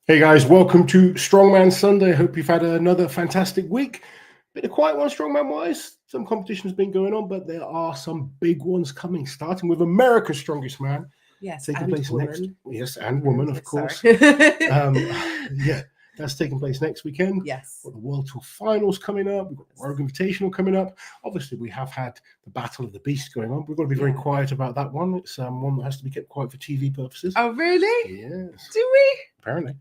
Hey guys, welcome to Strongman Sunday. Hope you've had another fantastic week. Bit of quiet one, Strongman wise. Some competition's been going on, but there are some big ones coming, starting with America's Strongest Man. Yes, taking and place woman. next. Yes, and woman, of course. Sorry. Yeah, that's taking place next weekend. Yes. We've got the World Tour Finals coming up. We've got the Rogue Invitational coming up. Obviously, we have had the Battle of the Beast going on. We've got to be very quiet about that one. It's one that has to be kept quiet for TV purposes. Oh, really? Yes. Do we? Apparently.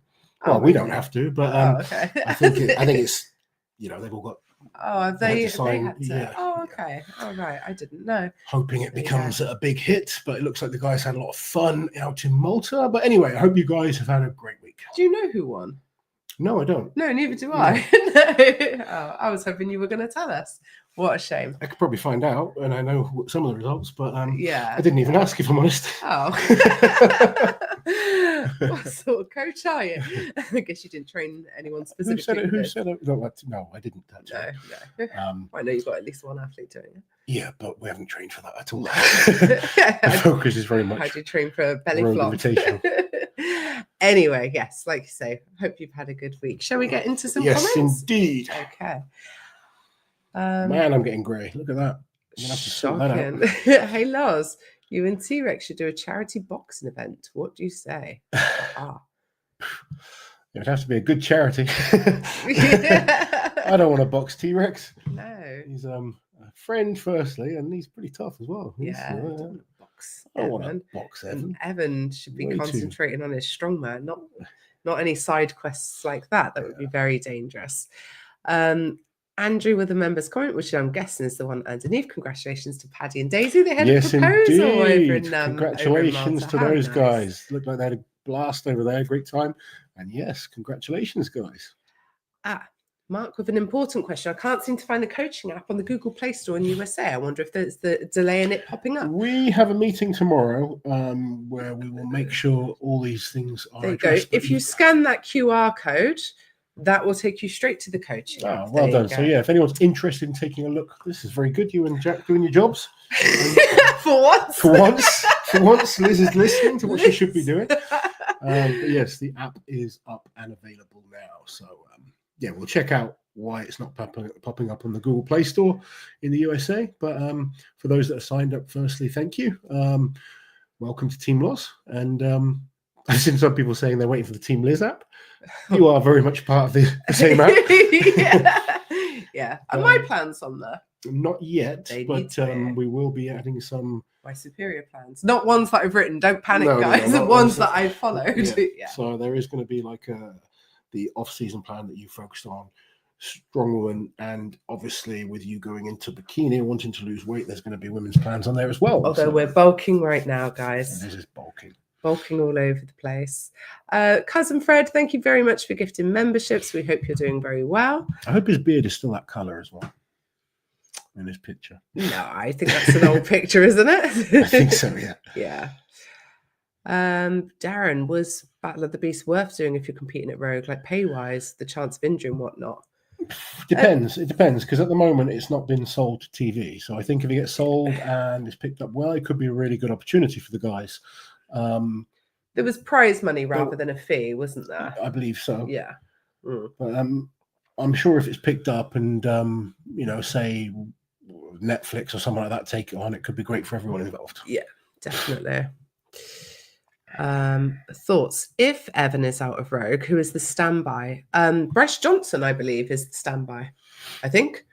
Well, we don't have to, but okay. I think it's, they've all got. Oh, they had to. Yeah. Oh, okay. All right. I didn't know. Hoping it becomes a big hit, but it looks like the guys had a lot of fun out in Malta. But anyway, I hope you guys have had a great week. Do you know who won? No, I don't. No, neither do I. No. Oh, I was hoping you were going to tell us. What a shame. I could probably find out, and I know some of the results, but yeah, I didn't even ask, if I'm honest. Oh. What sort of coach are you? I guess you didn't train anyone specifically. Who said it? No, I didn't. No. I know you've got at least one athlete doing it. Yeah, but we haven't trained for that at all. The focus is very much. How do you train for a belly Rogue flop? Invitational. Anyway, yes, like you say, hope you've had a good week. Shall we get into some comments? Yes, indeed. Okay. Man, I'm getting grey. Look at that. Shocking. Hey, Loz, you and T-Rex should do a charity boxing event. What do you say? It would have to be a good charity. I don't want to box T-Rex. No. He's a friend, firstly, and he's pretty tough as well. I don't box I don't want to box Evan. Evan should be concentrating on his strongman, not any side quests like that. That would be very dangerous. Andrew with the members comment, which I'm guessing is the one underneath. Congratulations to Paddy and Daisy. They had a proposal over in congratulations to those guys. Looked like they had a blast over there, great time. And yes, congratulations, guys. Mark with an important question. I can't seem to find the coaching app on the Google Play Store in USA. I wonder if there's the delay in it popping up. We have a meeting tomorrow where we will make sure all these things are addressed. If you scan that QR code, that will take you straight to the coaching app. Well done. So yeah, if anyone's interested in taking a look, this is very good. You and Jack doing your jobs. For once. For once, Liz is listening to what she should be doing. But yes, the app is up and available now. So we'll check out why it's not popping up on the Google Play Store in the USA. But for those that are signed up, firstly, thank you. Welcome to Team Loz. And I've seen some people saying they're waiting for the Team Liz app. You are very much part of the same app. Yeah. Are my plans on there? Not yet, but we will be adding some. My superior plans. Not ones that I've written. Don't panic, guys. The ones that I've followed. Yeah. So there is going to be like the off-season plan that you focused on, strongwoman, and obviously with you going into bikini and wanting to lose weight, there's going to be women's plans on there as well. Although we're bulking right now, guys. This is bulking all over the place. Cousin Fred, thank you very much for gifting memberships. We hope you're doing very well. I hope his beard is still that color as well in his picture. No, I think that's an old picture, isn't it? I think so, yeah. Yeah. Darren, was Battle of the Beast worth doing if you're competing at Rogue, like pay-wise, the chance of injury and whatnot? Depends. It depends, because at the moment it's not been sold to TV. So I think if it gets sold and it's picked up well, it could be a really good opportunity for the guys. There was prize money rather than a fee, wasn't there? I believe so. Yeah. But I'm sure if it's picked up and say Netflix or something like that take it on, it could be great for everyone involved. Yeah, definitely. Thoughts? If Evan is out of Rogue, who is the standby? Bryce Johnson, I believe, is the standby. I think.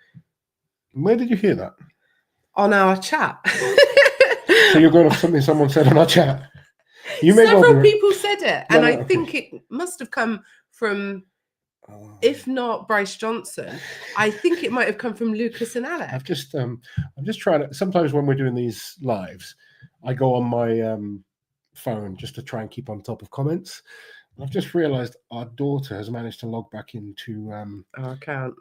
Where did you hear that? On our chat. So you're going off something someone said on our chat. Several people said it, and I think it must have come from, if not Bryce Johnson, I think it might have come from Lucas and Alex. I'm just trying to. Sometimes when we're doing these lives, I go on my phone just to try and keep on top of comments. I've just realised our daughter has managed to log back into our account,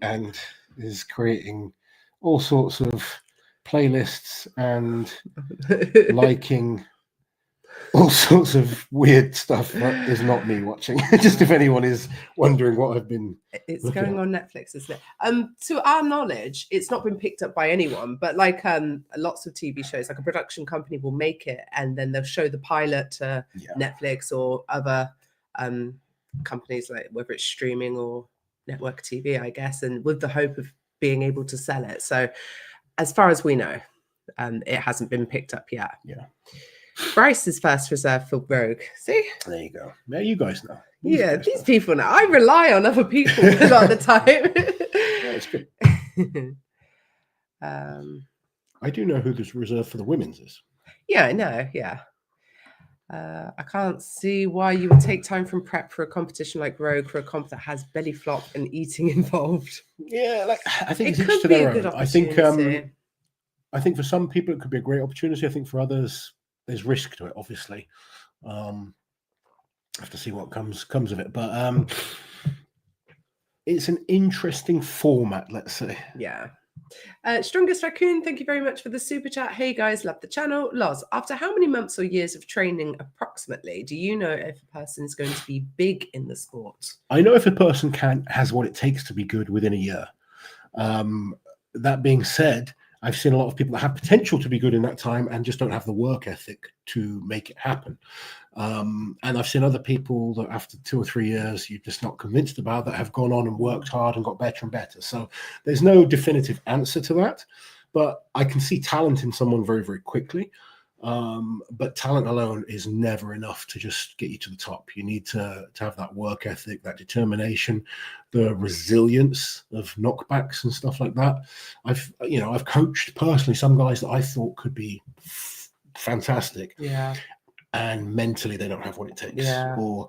and is creating all sorts of playlists and liking all sorts of weird stuff that is not me watching. Just if anyone is wondering what I've been. It's going on Netflix, isn't it? To our knowledge, it's not been picked up by anyone, but like lots of TV shows, like a production company will make it and then they'll show the pilot to Netflix or other companies, like whether it's streaming or network TV, I guess, and with the hope of being able to sell it. So as far as we know, it hasn't been picked up yet. Yeah. Bryce is first reserved for Rogue. See? There you go. Now you guys know. These people know. I rely on other people a lot of the time. Yeah, it's good. I do know who this reserved for the women's is. Yeah, I know. Yeah. I can't see why you would take time from prep for a competition like Rogue for a comp that has belly flop and eating involved. Yeah, like I think it it's could to be their a good own. opportunity. I think for some people it could be a great opportunity. I think for others there's risk to it, obviously. Have to see what comes of it, but it's an interesting format, let's say. Yeah. Strongest Raccoon, thank you very much for the super chat. Hey guys, love the channel. Loz, after how many months or years of training approximately do you know if a person is going to be big in the sport? I know if a person has what it takes to be good within a year. That being said, I've seen a lot of people that have potential to be good in that time and just don't have the work ethic to make it happen. And I've seen other people that after 2 or 3 years you're just not convinced about, that have gone on and worked hard and got better and better. So there's no definitive answer to that, but I can see talent in someone very, very quickly. But talent alone is never enough to just get you to the top. You need to have that work ethic, that determination, the resilience of knockbacks and stuff like that. I've coached personally some guys that I thought could be fantastic. Yeah. And mentally they don't have what it takes. Yeah. Or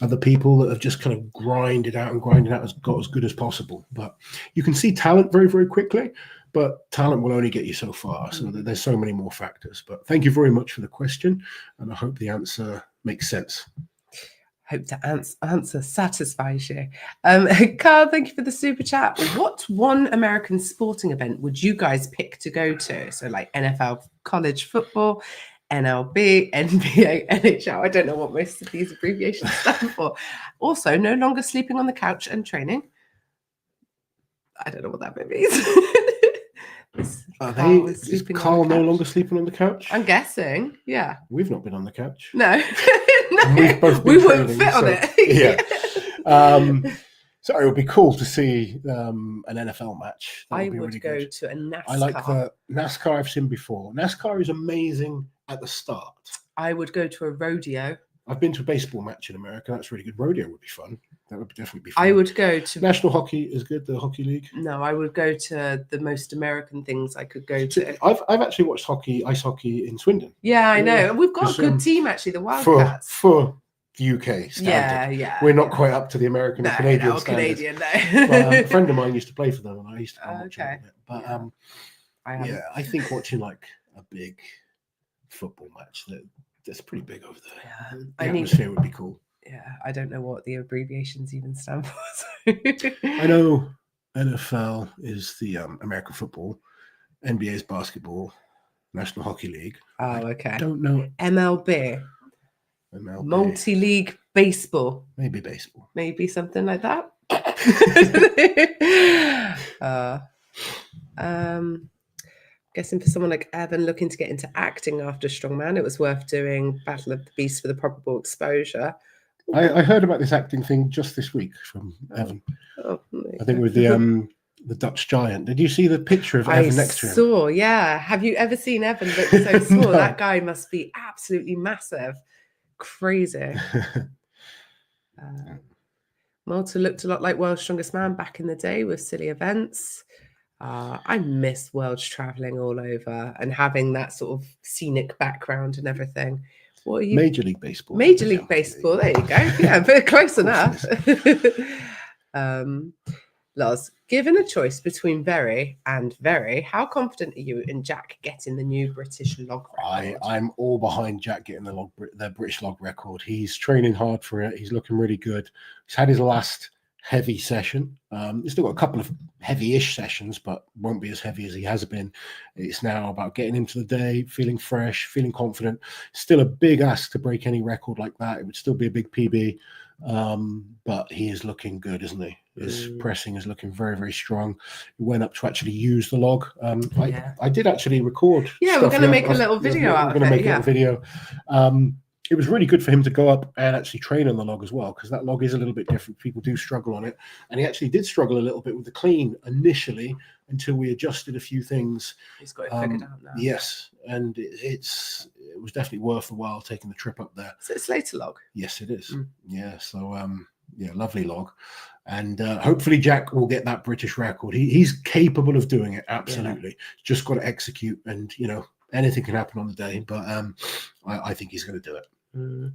other people that have just kind of grinded out, got as good as possible. But you can see talent very, very quickly, but talent will only get you so far. So there's so many more factors. But thank you very much for the question, and I hope the answer makes sense. Hope the answer satisfies you. Carl, thank you for the super chat. What one American sporting event would you guys pick to go to? So like NFL, college football, NLB, NBA, NHL. I don't know what most of these abbreviations stand for. Also, no longer sleeping on the couch and training. I don't know what that means. Is Carl no longer sleeping on the couch? I'm guessing, yeah. We've not been on the couch. No. We wouldn't fit on it. Yeah. So it would be cool to see an NFL match. I would really go to a NASCAR. I like the NASCAR I've seen before. NASCAR is amazing at the start. I would go to a rodeo. I've been to a baseball match in America. That's really good. Rodeo would be fun. That would definitely be fun. I would go to... National Hockey is good, the Hockey League. No, I would go to the most American things I could go to. I've actually watched ice hockey in Swindon. Yeah, I know. We've got a good team, actually, the Wildcats. For UK standard. Yeah. We're not quite up to the American or Canadian standard. Canadian, But, a friend of mine used to play for them, and I used to watch a little bit. But I think watching like a big football match that's pretty big over there. Yeah. The atmosphere would be cool. Yeah, I don't know what the abbreviations even stand for. I know NFL is the American football, NBA is basketball, National Hockey League. Oh, okay. I don't know. MLB. Multi-league baseball. Maybe baseball. Maybe something like that. Guessing for someone like Evan looking to get into acting after Strongman, it was worth doing Battle of the Beast for the probable exposure. I heard about this acting thing just this week from Evan. I think with the Dutch giant. Did you see the picture of Evan next to him? I saw, yeah. Have you ever seen Evan look so small? No. That guy must be absolutely massive. Crazy. Malta looked a lot like World's Strongest Man back in the day with silly events. I miss world's traveling all over and having that sort of scenic background and everything. What are you? Major League Baseball. Major League Baseball. There you go. Yeah, but close enough. Loz, given a choice between very and very, how confident are you in Jack getting the new British log record? I'm all behind Jack getting the British log record. He's training hard for it. He's looking really good. He's had his last heavy session. He's still got a couple of heavy-ish sessions, but won't be as heavy as he has been. It's now about getting into the day, feeling fresh, feeling confident. Still a big ask to break any record like that. It would still be a big PB, but he is looking good, isn't he? His pressing is looking very, very strong. He went up to actually use the log. I did actually record. Yeah, we're going to make a little video out of it. We're going to make a little video. it was really good for him to go up and actually train on the log as well, because that log is a little bit different. People do struggle on it, and he actually did struggle a little bit with the clean initially until we adjusted a few things. He's got it figured out now. Yes, and it was definitely worth the while taking the trip up there. So it's later log. Yes, it is. Yeah, so lovely log, and hopefully Jack will get that British record. He's capable of doing it. Absolutely, just got to execute, and anything can happen on the day, but I think he's going to do it. A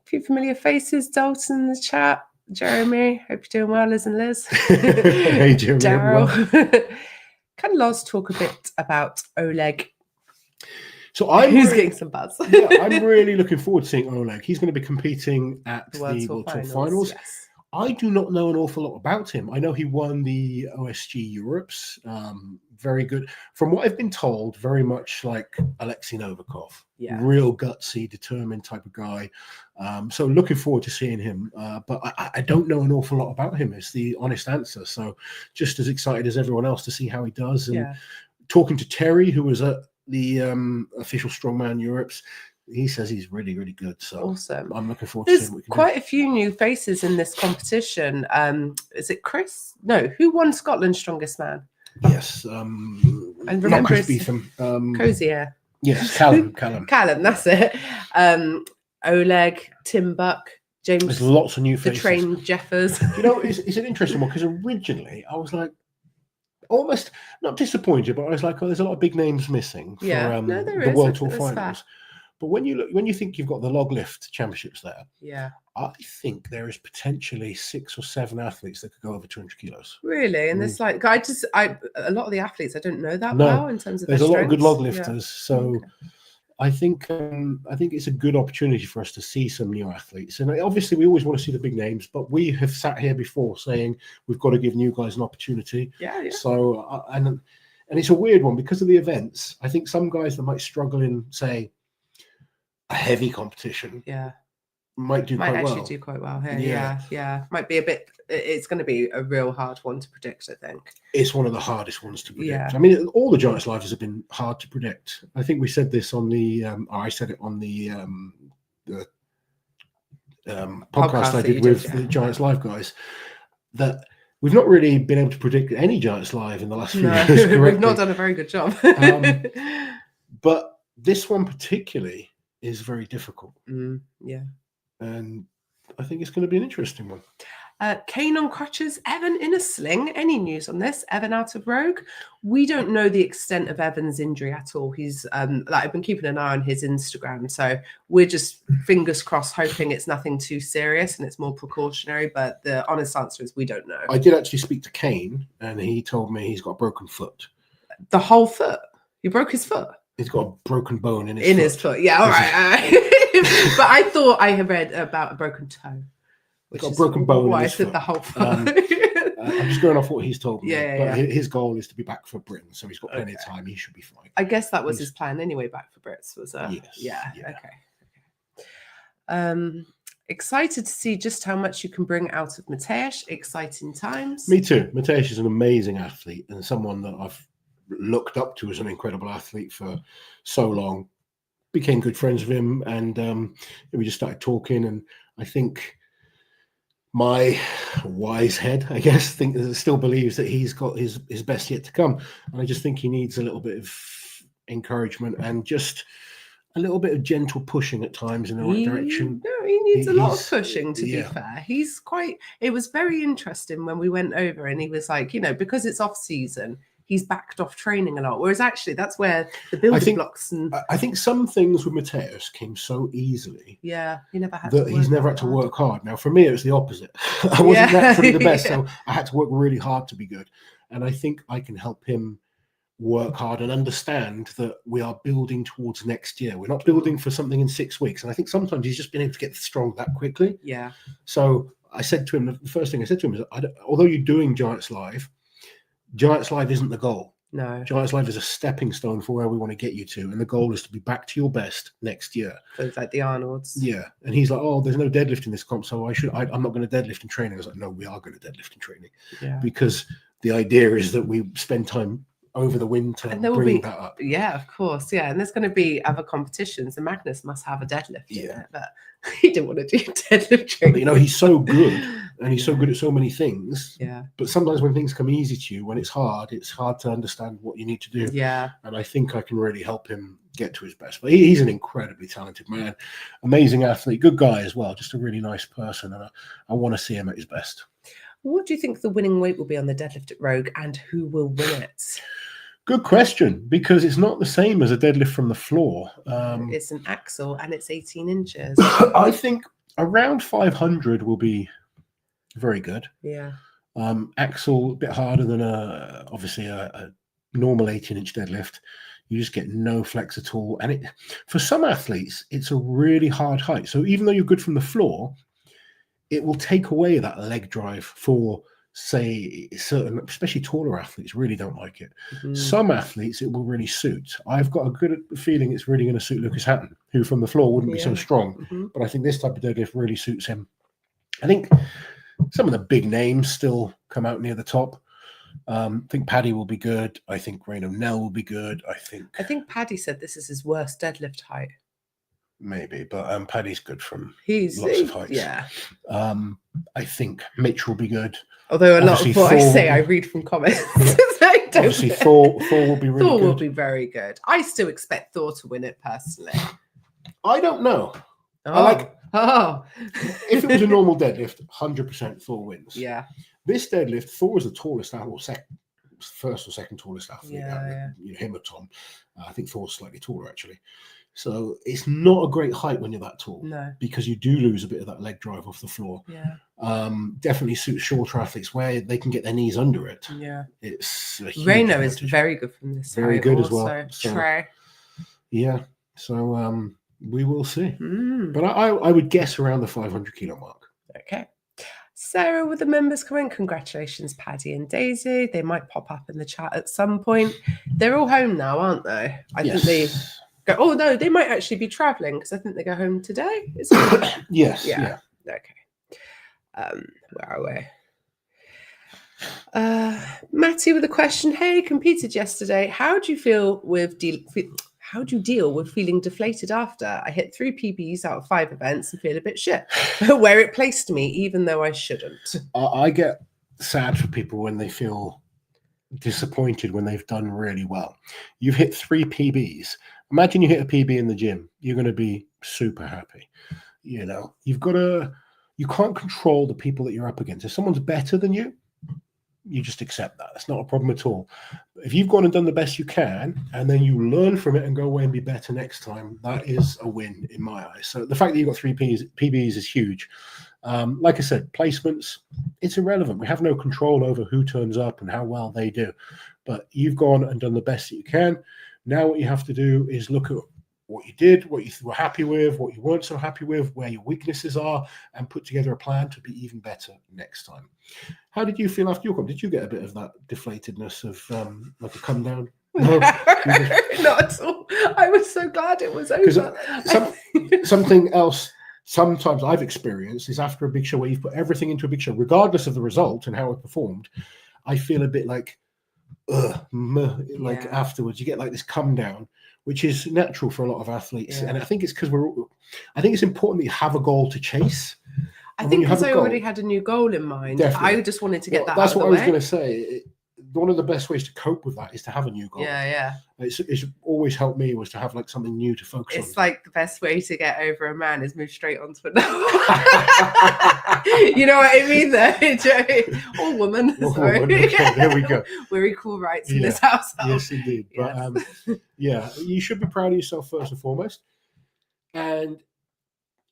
few familiar faces. Dalton in the chat. Jeremy, hope you're doing well, Liz and Liz. Hey, Jeremy. Daryl. Can Loz talk a bit about Oleg? So who's getting some buzz? I'm really looking forward to seeing Oleg. He's going to be competing at the World Tour Finals. Yes. I do not know an awful lot about him. I know he won the OSG Europes. Very good. From what I've been told, very much like Alexei Novikov. Yeah. Real gutsy, determined type of guy. So looking forward to seeing him. But I don't know an awful lot about him, is the honest answer. So just as excited as everyone else to see how he does. And talking to Terry, who was at the official Strongman Europes, he says he's really, really good. So awesome. I'm looking forward to seeing what we can quite a few new faces in this competition. Is it Chris? No, who won Scotland's Strongest Man? Yes. And remember, Chris Beetham. Cozier. Yes, Callum. Callum, that's it. Oleg, Tim Buck, James. There's lots of new faces. The Train Jeffers. It's an interesting one, because originally I was like, almost not disappointed, but I was like, there's a lot of big names missing for the World Tour Finals. Fair. But when you think you've got the log lift championships there, I think there is potentially 6 or 7 athletes that could go over 200 kilos. Really? And there's like, a lot of the athletes I don't know that well in terms of there's their a lot of good log lifters. Yeah. So I think it's a good opportunity for us to see some new athletes. And obviously we always want to see the big names, but we have sat here before saying we've got to give new guys an opportunity. Yeah. So and it's a weird one because of the events. I think some guys that might struggle in, say, a heavy competition, might actually do quite well here. Yeah. Might be a bit. It's going to be a real hard one to predict, I think. It's one of the hardest ones to predict. I mean, all the Giants Livers have been hard to predict. I think we said this on the I said it on the podcast I did with the Giants Live guys, that we've not really been able to predict any Giants Live in the last few years. We've not done a very good job. But this one particularly is very difficult. Yeah. And I think it's going to be an interesting one. Kane on crutches, Evan in a sling. Any news on this? Evan out of Rogue? We don't know the extent of Evan's injury at all. He's I've been keeping an eye on his Instagram, so we're just fingers crossed, hoping it's nothing too serious and it's more precautionary. But the honest answer is we don't know. I did actually speak to Kane, and he told me he's got a broken foot. The whole foot? He broke his foot? He's got a broken bone in his foot. Yeah, all right. But I thought I had read about a broken toe. He's got a broken bone in his foot. The whole foot. I'm just going off what he's told me. But his goal is to be back for Britain, so he's got plenty of time. He should be fine. I guess that was his plan anyway, back for Brits. Okay. Excited to see just how much you can bring out of Mateusz. Exciting times. Me too. Mateusz is an amazing athlete and someone that I've looked up to as an incredible athlete for so long. Became good friends with him, and we just started talking. And I think my wise head, I guess, still believes that he's got his best yet to come. And I just think he needs a little bit of encouragement and just a little bit of gentle pushing at times in the right direction. No, he needs a lot of pushing, to be fair. It was very interesting when we went over and he was like, because it's off season, he's backed off training a lot. Whereas actually that's where the building blocks and I think some things with Mateusz came so easily. Yeah, he never had he's never had to work hard. Now for me it was the opposite. I wasn't naturally the best, so I had to work really hard to be good. And I think I can help him work hard and understand that we are building towards next year. We're not building for something in 6 weeks. And I think sometimes he's just been able to get strong that quickly. Yeah. So I said to him, the first thing I said to him is, although you're doing Giants Live isn't the goal. No. Giants Live is a stepping stone for where we want to get you to. And the goal is to be back to your best next year. So it's like the Arnolds. Yeah. And he's like, there's no deadlift in this comp, so I'm not going to deadlift in training. I was like, no, we are going to deadlift in training. Yeah. Because the idea is that we spend time over the winter And there will bring be, that up. yeah, of course, yeah. And there's going to be other competitions. And Magnus must have a deadlift in Yeah. it, but he didn't want to do deadlift training. But, you know, he's so good, and he's so good at so many things. Yeah. But sometimes when things come easy to you, when it's hard to understand what you need to do. Yeah. And I think I can really help him get to his best. But he's an incredibly talented man, amazing athlete, good guy as well, just a really nice person. And I want to see him at his best. What do you think the winning weight will be on the deadlift at Rogue, and who will win it? Good question, because it's not the same as a deadlift from the floor. It's an axle and it's 18 inches. I think around 500 will be very good. Yeah. Axle a bit harder than obviously a normal 18-inch deadlift. You just get no flex at all. And for some athletes, it's a really hard height. So even though you're good from the floor, it will take away that leg drive for, say, certain, especially taller athletes, really don't like it. Mm-hmm. Some athletes, it will really suit. I've got a good feeling it's really going to suit Lucas Hatton, who from the floor wouldn't be so strong. Mm-hmm. But I think this type of deadlift really suits him. I think some of the big names still come out near the top. I think Paddy will be good. I think Rain O'Neill will be good. I think Paddy said this is his worst deadlift height. Maybe, but Paddy's good from lots of heights. Yeah. I think Mitch will be good. Although a lot of what I say, I read from comments. Obviously, Thor will be really good. Thor will be very good. I still expect Thor to win it personally. I don't know. If it was a normal deadlift, 100% Thor wins. Yeah. This deadlift, Thor is the tallest athlete, first or second tallest athlete. Yeah. You know, him or Tom. I think Thor's slightly taller, actually. So it's not a great height when you're that tall. No. Because you do lose a bit of that leg drive off the floor. Yeah. Definitely suits shorter athletes where they can get their knees under it. Yeah. It's Reno is very good from this. Very good as well. So, Trey. Yeah. So we will see. But I would guess around the 500 kilo mark. Okay. Sarah with the members comment. Congratulations, Paddy and Daisy. They might pop up in the chat at some point. They're all home now, aren't they? I think they go. Oh no, they might actually be traveling because I think they go home today. Is it? Yes. Yeah. Okay. Where are we? Matty with a question. Hey, competed yesterday. How do you feel with how do you deal with feeling deflated after? I hit 3 PBs out of 5 events and feel a bit shit where it placed me, even though I shouldn't. I get sad for people when they feel disappointed when they've done really well. You've hit 3 PBs. Imagine you hit a PB in the gym. You're going to be super happy. You know, you can't control the people that you're up against. If someone's better than you, you just accept that. It's not a problem at all. If you've gone and done the best you can, and then you learn from it and go away and be better next time, that is a win in my eyes. So the fact that you've got 3 PBs is huge. Like I said, placements, it's irrelevant. We have no control over who turns up and how well they do. But you've gone and done the best that you can. Now what you have to do is look at what you did, what you were happy with, what you weren't so happy with, where your weaknesses are, and put together a plan to be even better next time. How did you feel after your comp? Did you get a bit of that deflatedness of like a come down? No, not at all. I was so glad it was over. Something else sometimes I've experienced is after a big show where you've put everything into a big show, regardless of the result and how it performed, I feel a bit like, afterwards you get like this come down, which is natural for a lot of athletes. And I think it's because I think it's important that you have a goal to chase. I think because I already had a new goal in mind. Definitely. I just wanted to get that that's out what of the I was going to say. One of the best ways to cope with that is to have a new goal. Yeah. It's always helped me was to have like something new to focus on. It's like the best way to get over a man is move straight onto another. You know what I mean there? Or woman. Sorry. Okay, there we go. We're equal rights in this household. Yes, indeed. Yes. But you should be proud of yourself first and foremost. And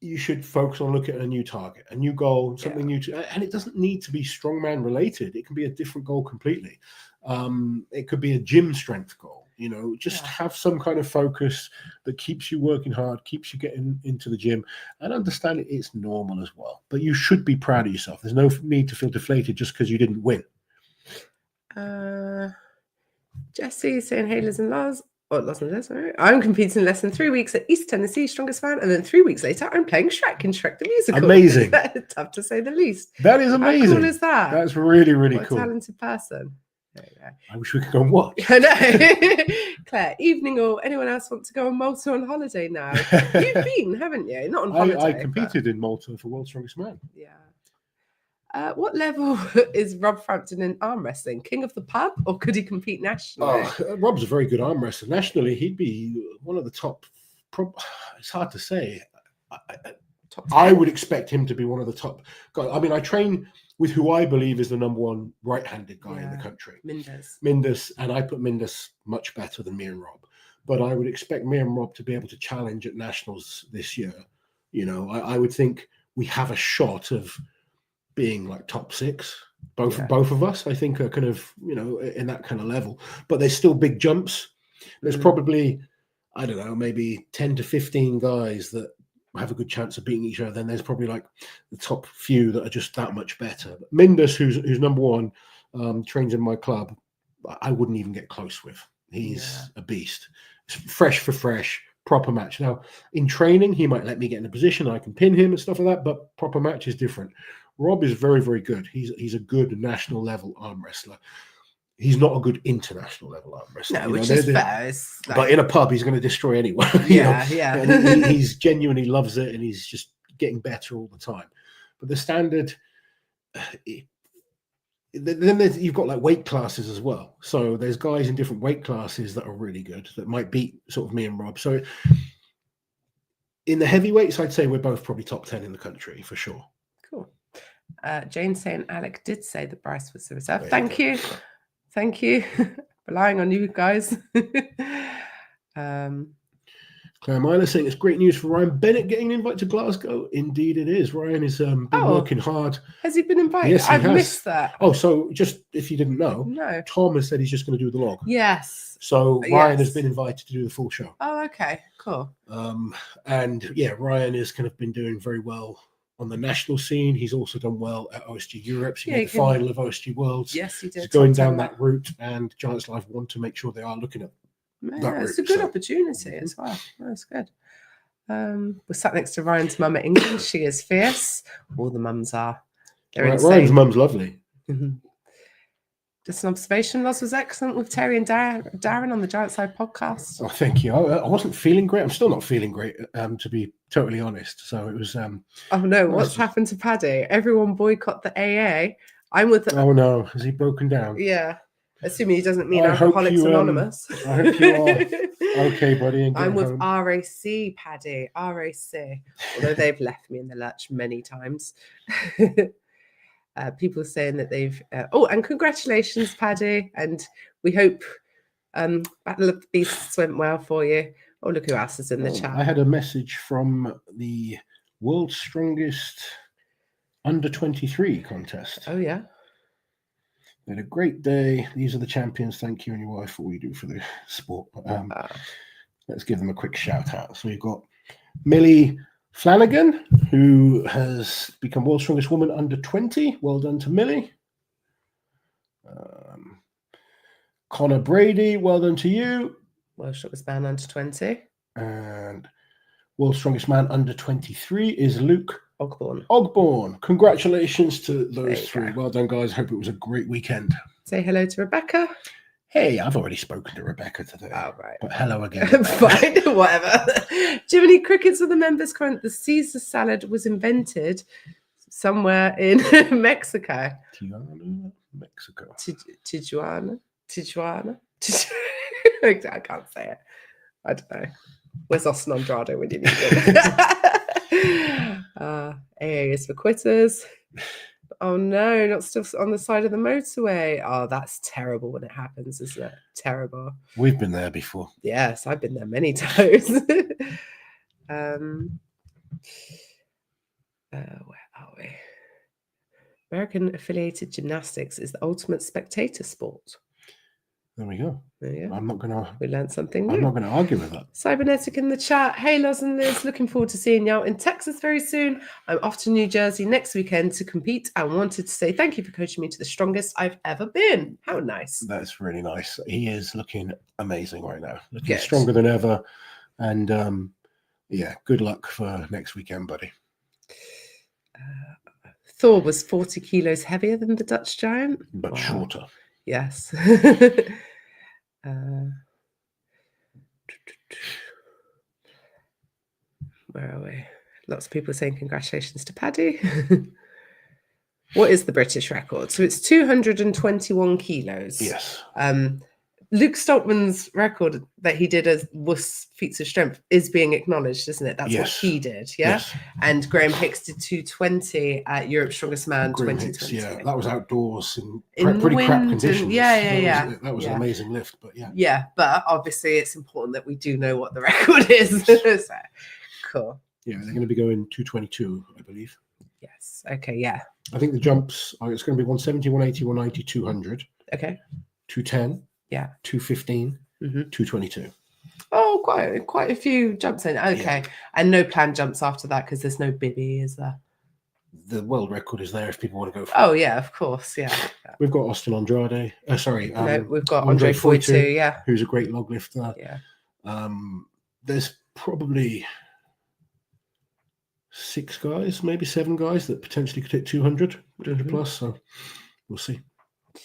you should focus on looking at a new target, a new goal, something new and it doesn't need to be strongman related. It can be a different goal completely. It could be a gym strength goal, you know, just have some kind of focus that keeps you working hard, keeps you getting into the gym, and understand it's normal as well. But you should be proud of yourself. There's no need to feel deflated just because you didn't win. Jesse saying, hey, Loz and Liz. Loz and Liz, sorry. I'm competing in less than 3 weeks at East Tennessee, strongest fan, and then 3 weeks later, I'm playing Shrek in Shrek the Musical. Amazing. Tough to say the least. That is amazing. How cool is that? That's really, really what cool. A talented person. There you go. I wish we could go and watch. I know. Claire, evening or anyone else want to go on Malta on holiday now? You've been, haven't you? Not on holiday. I competed in Malta for World's Strongest Man. Yeah. What level is Rob Frampton in arm wrestling? King of the pub, or could he compete nationally? Rob's a very good arm wrestler. Nationally, he'd be one of the top. It's hard to say. I would expect him to be one of the top guys. I mean, I train with who I believe is the number one right-handed guy in the country. Mindus, and I put Mindus much better than me and Rob. But I would expect me and Rob to be able to challenge at nationals this year. You know, I would think we have a shot of being like top 6. Both of us, I think, are kind of, you know, in that kind of level. But there's still big jumps. There's probably, I don't know, maybe 10 to 15 guys that have a good chance of beating each other. Then there's probably like the top few that are just that much better. But Mindus, who's number 1, trains in my club, I wouldn't even get close with. He's a beast. It's fresh for fresh, proper match. Now, in training, he might let me get in a position, I can pin him and stuff like that, but proper match is different. Rob is very, very good. He's a good national level arm wrestler. He's not a good international level arm wrestler. No, which is fair. But in a pub, he's going to destroy anyone. Yeah. And he's genuinely loves it, and he's just getting better all the time. But the standard, then you've got like weight classes as well. So there's guys in different weight classes that are really good that might beat sort of me and Rob. So in the heavyweights, I'd say we're both probably top 10 in the country for sure. Cool. Jane saying Alec did say that Bryce was the reserve. Thank you. Thank you. Relying on you guys. Claire Myler saying it's great news for Ryan Bennett getting an invite to Glasgow. Indeed it is. Ryan has been working hard. Has he been invited? Yes, I've missed that. Oh, so just if you didn't know, Tom has said he's just going to do the log. Yes. So Ryan has been invited to do the full show. Oh, okay. Cool. And yeah, Ryan has kind of been doing very well on the national scene. He's also done well at OSG Europe. So he made the final of OSG Worlds. Yes, he did. He's going down that route, and Giants Live want to make sure they are looking at that route. It's a good opportunity as well. That's good. We're sat next to Ryan's mum at England. She is fierce. All the mums are. Ryan's mum's lovely. Mm-hmm. Just an observation. Loz was excellent with Terry and Darren on the Giant Side podcast. Oh, thank you. I wasn't feeling great. I'm still not feeling great, to be totally honest. So it was. Oh no! What's happened to Paddy? Everyone boycott the AA. I'm with. Oh no! Has he broken down? Yeah. Assuming he doesn't mean Alcoholics Anonymous. I hope you are okay, buddy. I'm with RAC, Paddy. RAC. Although they've left me in the lurch many times. People saying that they've and congratulations, Paddy, and we hope Battle of the Beasts went well for you. Oh, look who else is in the chat. I had a message from the World's Strongest Under 23 contest. Oh yeah, they had a great day. These are the champions. Thank you and your wife for what you do for the sport. Let's give them a quick shout out. So we've got Millie Flanagan, who has become World's Strongest Woman Under 20. Well done to Millie. Connor Brady, well done to you. World's Strongest Man Under 20. And World's Strongest Man Under 23 is Luke Ogborn. Congratulations to those three. Well done, guys. Hope it was a great weekend. Say hello to Rebecca. Hey, I've already spoken to Rebecca today. Oh, right. But hello again. Fine, whatever. Do you have any crickets with the members comment the Caesar salad was invented somewhere in Mexico? Tijuana, Mexico. Tijuana. I can't say it. I don't know. Where's Austin Andrade when you need it? AA is for quitters. Oh no, not still on the side of the motorway. Oh, that's terrible when it happens, isn't it? Terrible. We've been there before. Yes, I've been there many times. Where are we? American affiliated gymnastics is the ultimate spectator sport. There we go. I'm not gonna. We learned something new. I'm not gonna argue with that. Cybernetic in the chat. Hey, Loz and Liz, looking forward to seeing you out in Texas very soon. I'm off to New Jersey next weekend to compete. I wanted to say thank you for coaching me to the strongest I've ever been. How nice. That's really nice. He is looking amazing right now. Looking stronger than ever. And yeah, good luck for next weekend, buddy. Thor was 40 kilos heavier than the Dutch giant. But shorter. Yes. Where are we? Lots of people saying congratulations to Paddy. What is the British record? So it's 221 kilos. Yes. Luke Stoltman's record that he did as WUS feats of strength is being acknowledged, isn't it? That's what he did, yeah? Yes. And Graham Hicks did 220 at Europe's Strongest Man Graham 2020. Hicks, yeah, that was outdoors in the pretty wind crap conditions. That was yeah. an amazing lift, but yeah. Yeah, but obviously it's important that we do know what the record is. So, cool. Yeah, they're going to be going 222, I believe. Yes. Okay, yeah. I think the jumps, it's going to be 170, 180, 190, 200. Okay. 210. Yeah. 215. 222. Oh, quite a few jumps in. Okay. Yeah. And no planned jumps after that because there's no bibby, is there? The world record is there if people want to go for it. Yeah, of course. Yeah. We've got Austin Andrade. We've got Andre Foytu, yeah. Who's a great log lifter. Yeah. There's probably 6 guys, maybe 7 guys that potentially could hit 200 plus. So we'll see.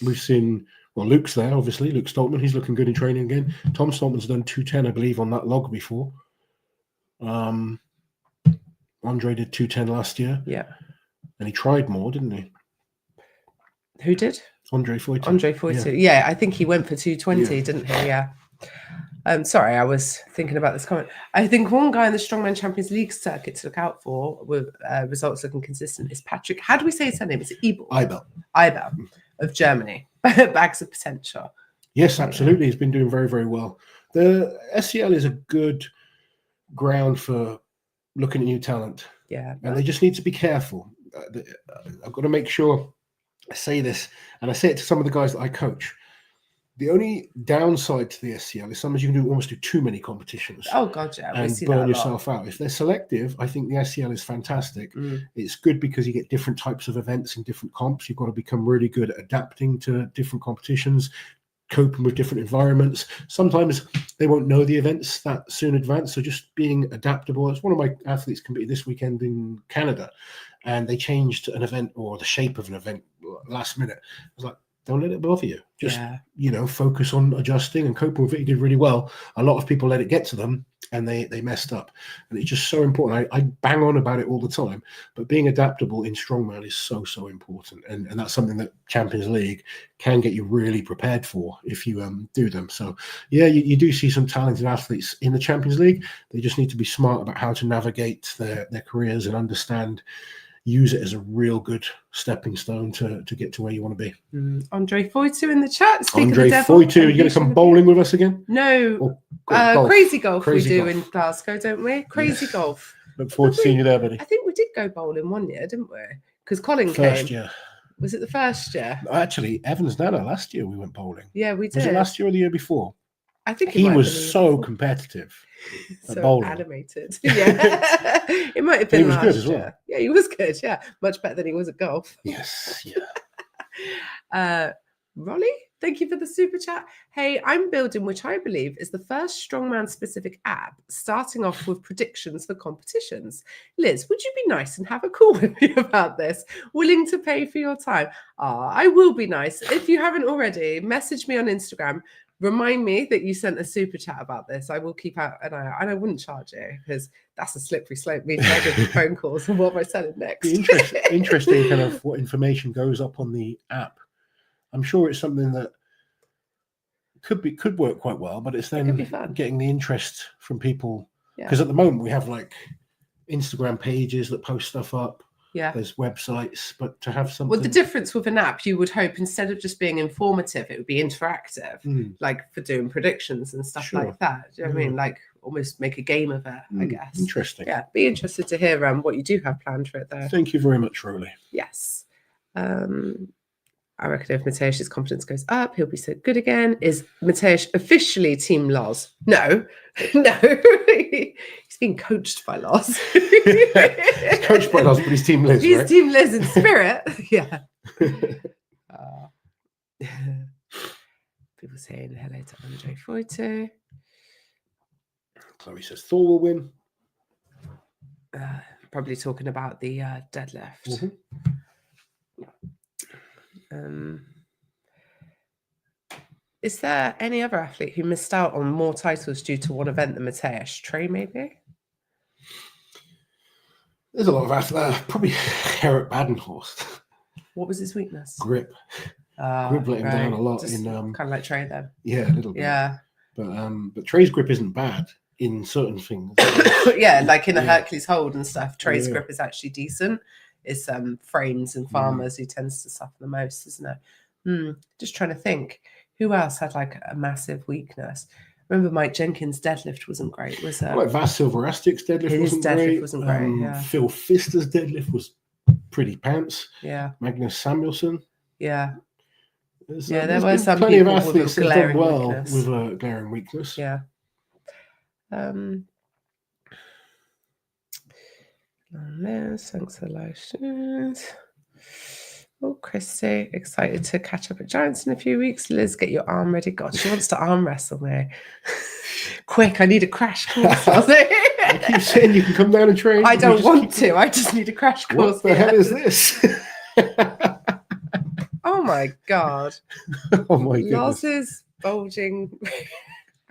We've seen, Luke's there, obviously. Luke Stoltman, he's looking good in training again. Tom Stoltman's done 210, I believe, on that log before. Andre did 210 last year. Yeah. And he tried more, didn't he? Who did? Andre Foytu. Andre Foytu. Yeah, I think he went for 220, didn't he? Yeah. Sorry, I was thinking about this comment. I think one guy in the Strongman Champions League circuit to look out for with results looking consistent is Patrick. How do we say his surname? Is it Ebel? Eibel of Germany. Bags of potential. Yes, absolutely. He's been doing very, very well. The SCL is a good ground for looking at new talent. Yeah. And they just need to be careful. I've got to make sure I say this, and I say it to some of the guys that I coach. The only downside to the SCL is sometimes you can almost do too many competitions. Oh, God, yeah. And burn yourself out. If they're selective, I think the SCL is fantastic. It's good because you get different types of events in different comps. You've got to become really good at adapting to different competitions, coping with different environments. Sometimes they won't know the events that soon in advance. So just being adaptable. It's one of my athletes competed this weekend in Canada, and they changed an event or the shape of an event last minute. I was like, don't let it bother you. Just, focus on adjusting and coping with it. He did really well. A lot of people let it get to them and they messed up. And it's just so important. I bang on about it all the time, but being adaptable in strongman is so, so important. And that's something that Champions League can get you really prepared for if you do them. So, yeah, you do see some talented athletes in the Champions League. They just need to be smart about how to navigate their careers and understand, use it as a real good stepping stone to get to where you want to be. Andre Foytu in the chat. Andre Foytu, you're going to come bowling with us again? No. Crazy golf we do in Glasgow, don't we? Crazy golf. Look forward to seeing you there, buddy. I think we did go bowling one year, didn't we? Because Colin first came. Year. Was it the first year? Actually, Evan's Nana, last year we went bowling. Yeah, we did. Was it last year or the year before? I think he was so competitive. So animated. Yeah. It might have been last year. He was good as well. Yeah, he was good. Yeah. Much better than he was at golf. Yes. Yeah. Rolly, thank you for the super chat. Hey, I'm building, which I believe is the first strongman specific app, starting off with predictions for competitions. Liz, would you be nice and have a call with me about this? Willing to pay for your time? I will be nice. If you haven't already, message me on Instagram. Remind me that you sent a super chat about this. I will keep out an eye out. And I wouldn't charge you because that's a slippery slope. Me taking phone calls and what am I selling next? Interesting kind of what information goes up on the app. I'm sure it's something that could work quite well, but it's then getting the interest from people. Because at the moment we have like Instagram pages that post stuff up. Yeah. There's websites, but to have something. Well, the difference with an app, you would hope instead of just being informative, it would be interactive, like for doing predictions and stuff like that. Do you know what I mean? Like almost make a game of it, I guess. Interesting. Yeah. Be interested to hear what you do have planned for it there. Thank you very much, Rolly. Yes. I reckon if Mateusz's confidence goes up, he'll be so good again. Is Mateusz officially Team Loz? No. He's being coached by Loz. He's coached by Loz, but he's Team Liz, He's Team Liz in spirit. Yeah. People saying hello to Andre Foytu. Chloe says Thor will win. Probably talking about the deadlift. Is there any other athlete who missed out on more titles due to one event than Mateusz? Trey, maybe? There's a lot of athletes. Probably Eric Badenhorst. What was his weakness? Grip. Grip let him down a lot. Just kind of like Trey then. Yeah, a little bit. Yeah. But Trey's grip isn't bad in certain things. Yeah, like in a Hercules hold and stuff. Trey's grip is actually decent. It's frames and farmers who tends to suffer the most, isn't it? Just trying to think. Who else had like a massive weakness? Remember Mike Jenkins' deadlift wasn't great, was it? Like Vas Silverastic's deadlift wasn't great. Yeah. Phil Pfister's deadlift was pretty pants. Yeah. Magnus Samuelsson. Yeah. There were some plenty of athletes that done well with a glaring weakness. Yeah. Thanks for license. Oh, Christy, excited to catch up at Giants in a few weeks. Liz, get your arm ready. God, she wants to arm wrestle me. Quick, I need a crash course. I keep saying you can come down and train. I don't want to. I just need a crash course. What the hell is this? Oh my God. Oh my goodness. Loz's bulging.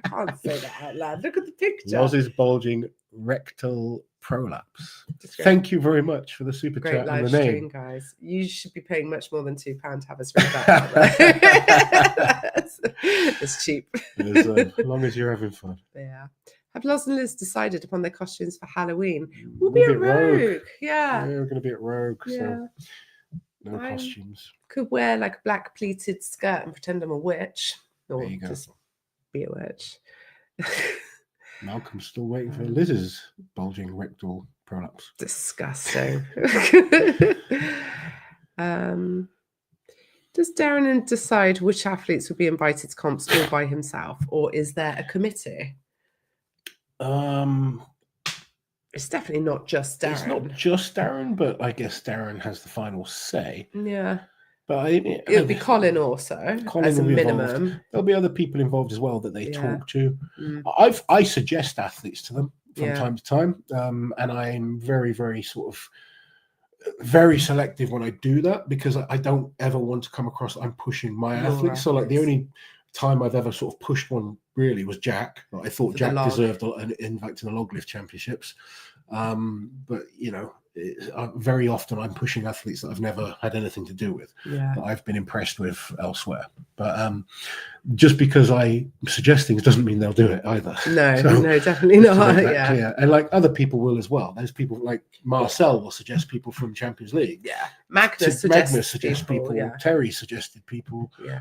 I can't say that out loud. Look at the picture. Loz's bulging rectal prolapse. Thank you very much for the super chat and the name, guys. You should be paying much more than £2 to have us read that. It's cheap. As long as you're having fun. Yeah. Have Loz and Liz decided upon their costumes for Halloween? We'll be at Rogue. Yeah. We're going to be at Rogue. Yeah. So no costumes. Could wear like a black pleated skirt and pretend I'm a witch. Or just be a witch. Malcolm's still waiting for Liz's bulging rectal prolapse. Disgusting. Does Darren decide which athletes will be invited to comps all by himself, or is there a committee? It's definitely not just Darren. It's not just Darren, but I guess Darren has the final say. Yeah. But it'll be Colin also, as a minimum. Involved. There'll be other people involved as well that they talk to. I suggest athletes to them from time to time, and I'm very, very very selective when I do that, because I don't ever want to come across I'm pushing my athletes. So like the only time I've ever sort of pushed one really was Jack. I thought Jack deserved an invite to the log lift championships, but very often I'm pushing athletes that I've never had anything to do with, that I've been impressed with elsewhere. But just because I'm suggesting doesn't mean they'll do it either. No, definitely not. Clear. And like other people will as well. There's people like Marcel will suggest people from Champions League. Yeah, Magnus suggests people. Terry suggested people. Yeah,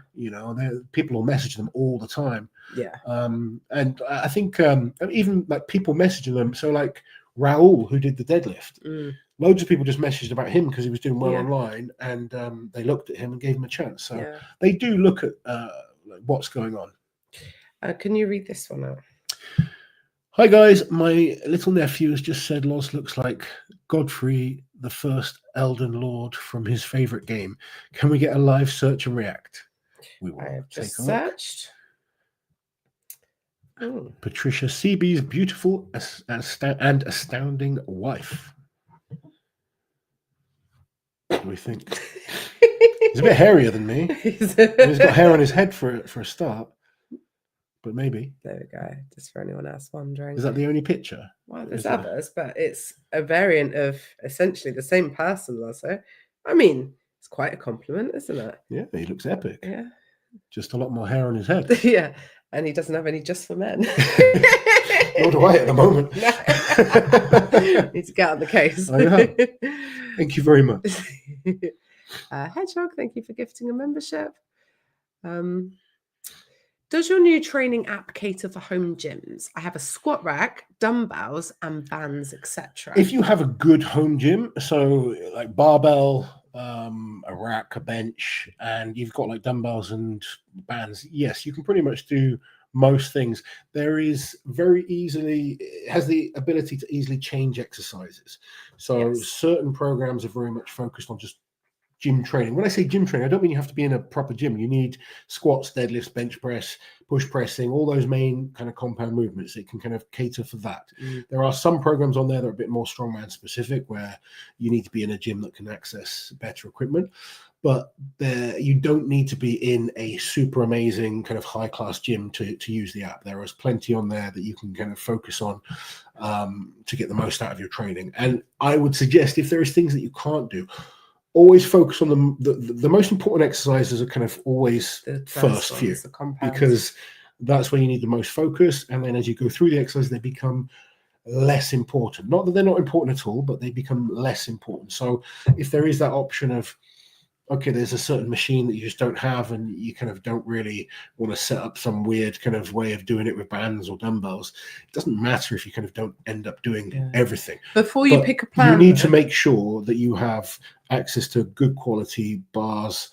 people will message them all the time. Yeah, and I think even like people messaging them. So like Raul, who did the deadlift, loads of people just messaged about him because he was doing well online, and they looked at him and gave him a chance. So they do look at what's going on. Can you read this one out? Hi guys, my little nephew has just said Loz looks like Godfrey, the first Elden Lord from his favorite game. Can we get a live search and react? We will. I have just searched. Patricia CB's beautiful and astounding wife. What do we think? He's a bit hairier than me. He's got hair on his head for a start, but maybe. There we go. Just for anyone else wondering. Is that the only picture? Well, there's others, but it's a variant of essentially the same person, also. I mean, it's quite a compliment, isn't it? Yeah, he looks epic. Yeah. Just a lot more hair on his head. Yeah. And he doesn't have any just for men. Nor do I at the moment. Need to get on the case. I know. Thank you very much. Hedgehog, thank you for gifting a membership. Does your new training app cater for home gyms? I have a squat rack, dumbbells, and bands, etc. If you have a good home gym, so like barbell, a rack, a bench, and you've got like dumbbells and bands, yes, you can pretty much do most things. It has the ability to easily change exercises. So certain programs are very much focused on just gym training. When I say gym training, I don't mean you have to be in a proper gym. You need squats, deadlifts, bench press, push pressing, all those main kind of compound movements. It can kind of cater for that. There are some programs on there that are a bit more strongman specific, where you need to be in a gym that can access better equipment. But you don't need to be in a super amazing kind of high class gym to use the app. There is plenty on there that you can kind of focus on to get the most out of your training. And I would suggest, if there is things that you can't do, always focus on the most important exercises are kind of always the first few, because that's where you need the most focus. And then as you go through the exercise, they become less important. Not that they're not important at all, but they become less important. So if there is that option of, okay, there's a certain machine that you just don't have, and you kind of don't really want to set up some weird kind of way of doing it with bands or dumbbells, it doesn't matter if you kind of don't end up doing everything. Before you pick a plan, you need to make sure that you have access to good quality bars,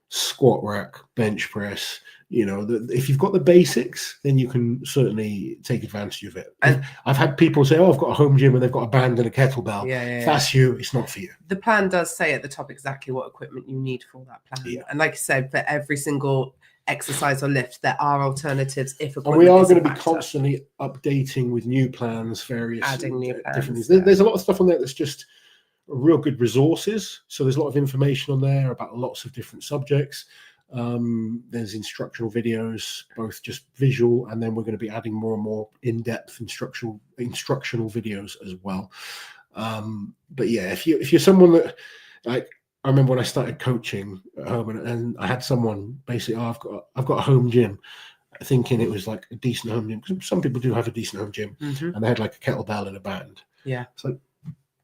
squat rack, bench press. You know, if you've got the basics, then you can certainly take advantage of it. And I've had people say, "Oh, I've got a home gym and they've got a band and a kettlebell." If that's you, it's not for you. The plan does say at the top exactly what equipment you need for that plan. And like I said, for every single exercise or lift, there are alternatives. If and we are going to be constantly updating with new plans, adding new plans, different things. There's a lot of stuff on there that's just real good resources. So there's a lot of information on there about lots of different subjects. There's instructional videos, both just visual, and then we're going to be adding more and more in-depth instructional videos as well. But yeah, if you're someone that, like, I remember when I started coaching at home, and I had someone basically, I've got a home gym, thinking it was like a decent home gym, because some people do have a decent home gym, and they had like a kettlebell and a band. Yeah, it's like,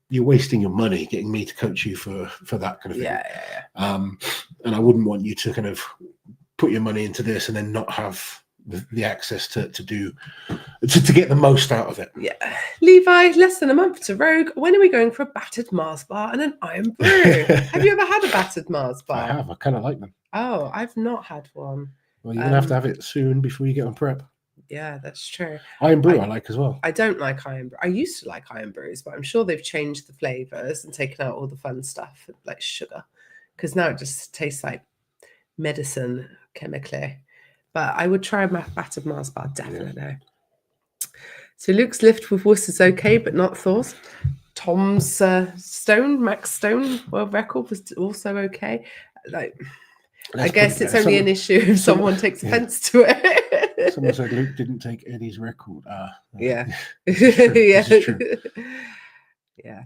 you're wasting your money getting me to coach you for that kind of thing. And I wouldn't want you to kind of put your money into this and then not have the access to get the most out of it. Levi, less than a month to Rogue. When are we going for a battered Mars bar and an iron brew? Have you ever had a battered Mars bar? I have. I kind of like them. Oh, I've not had one. Well, you're gonna have to have it soon before you get on prep. Yeah, that's true. Iron brew I like as well. I don't like iron brew. I used to like iron brews, but I'm sure they've changed the flavors and taken out all the fun stuff like sugar, because now it just tastes like medicine chemically. But I would try a battered Mars bar, definitely. So Luke's lift with Wuss is okay, but not Thor's. Tom's Max Stone world record was also okay. Like, I guess it's only an issue if someone takes offense to it. Someone said Luke didn't take Eddie's record. Yeah. This is true. Yeah.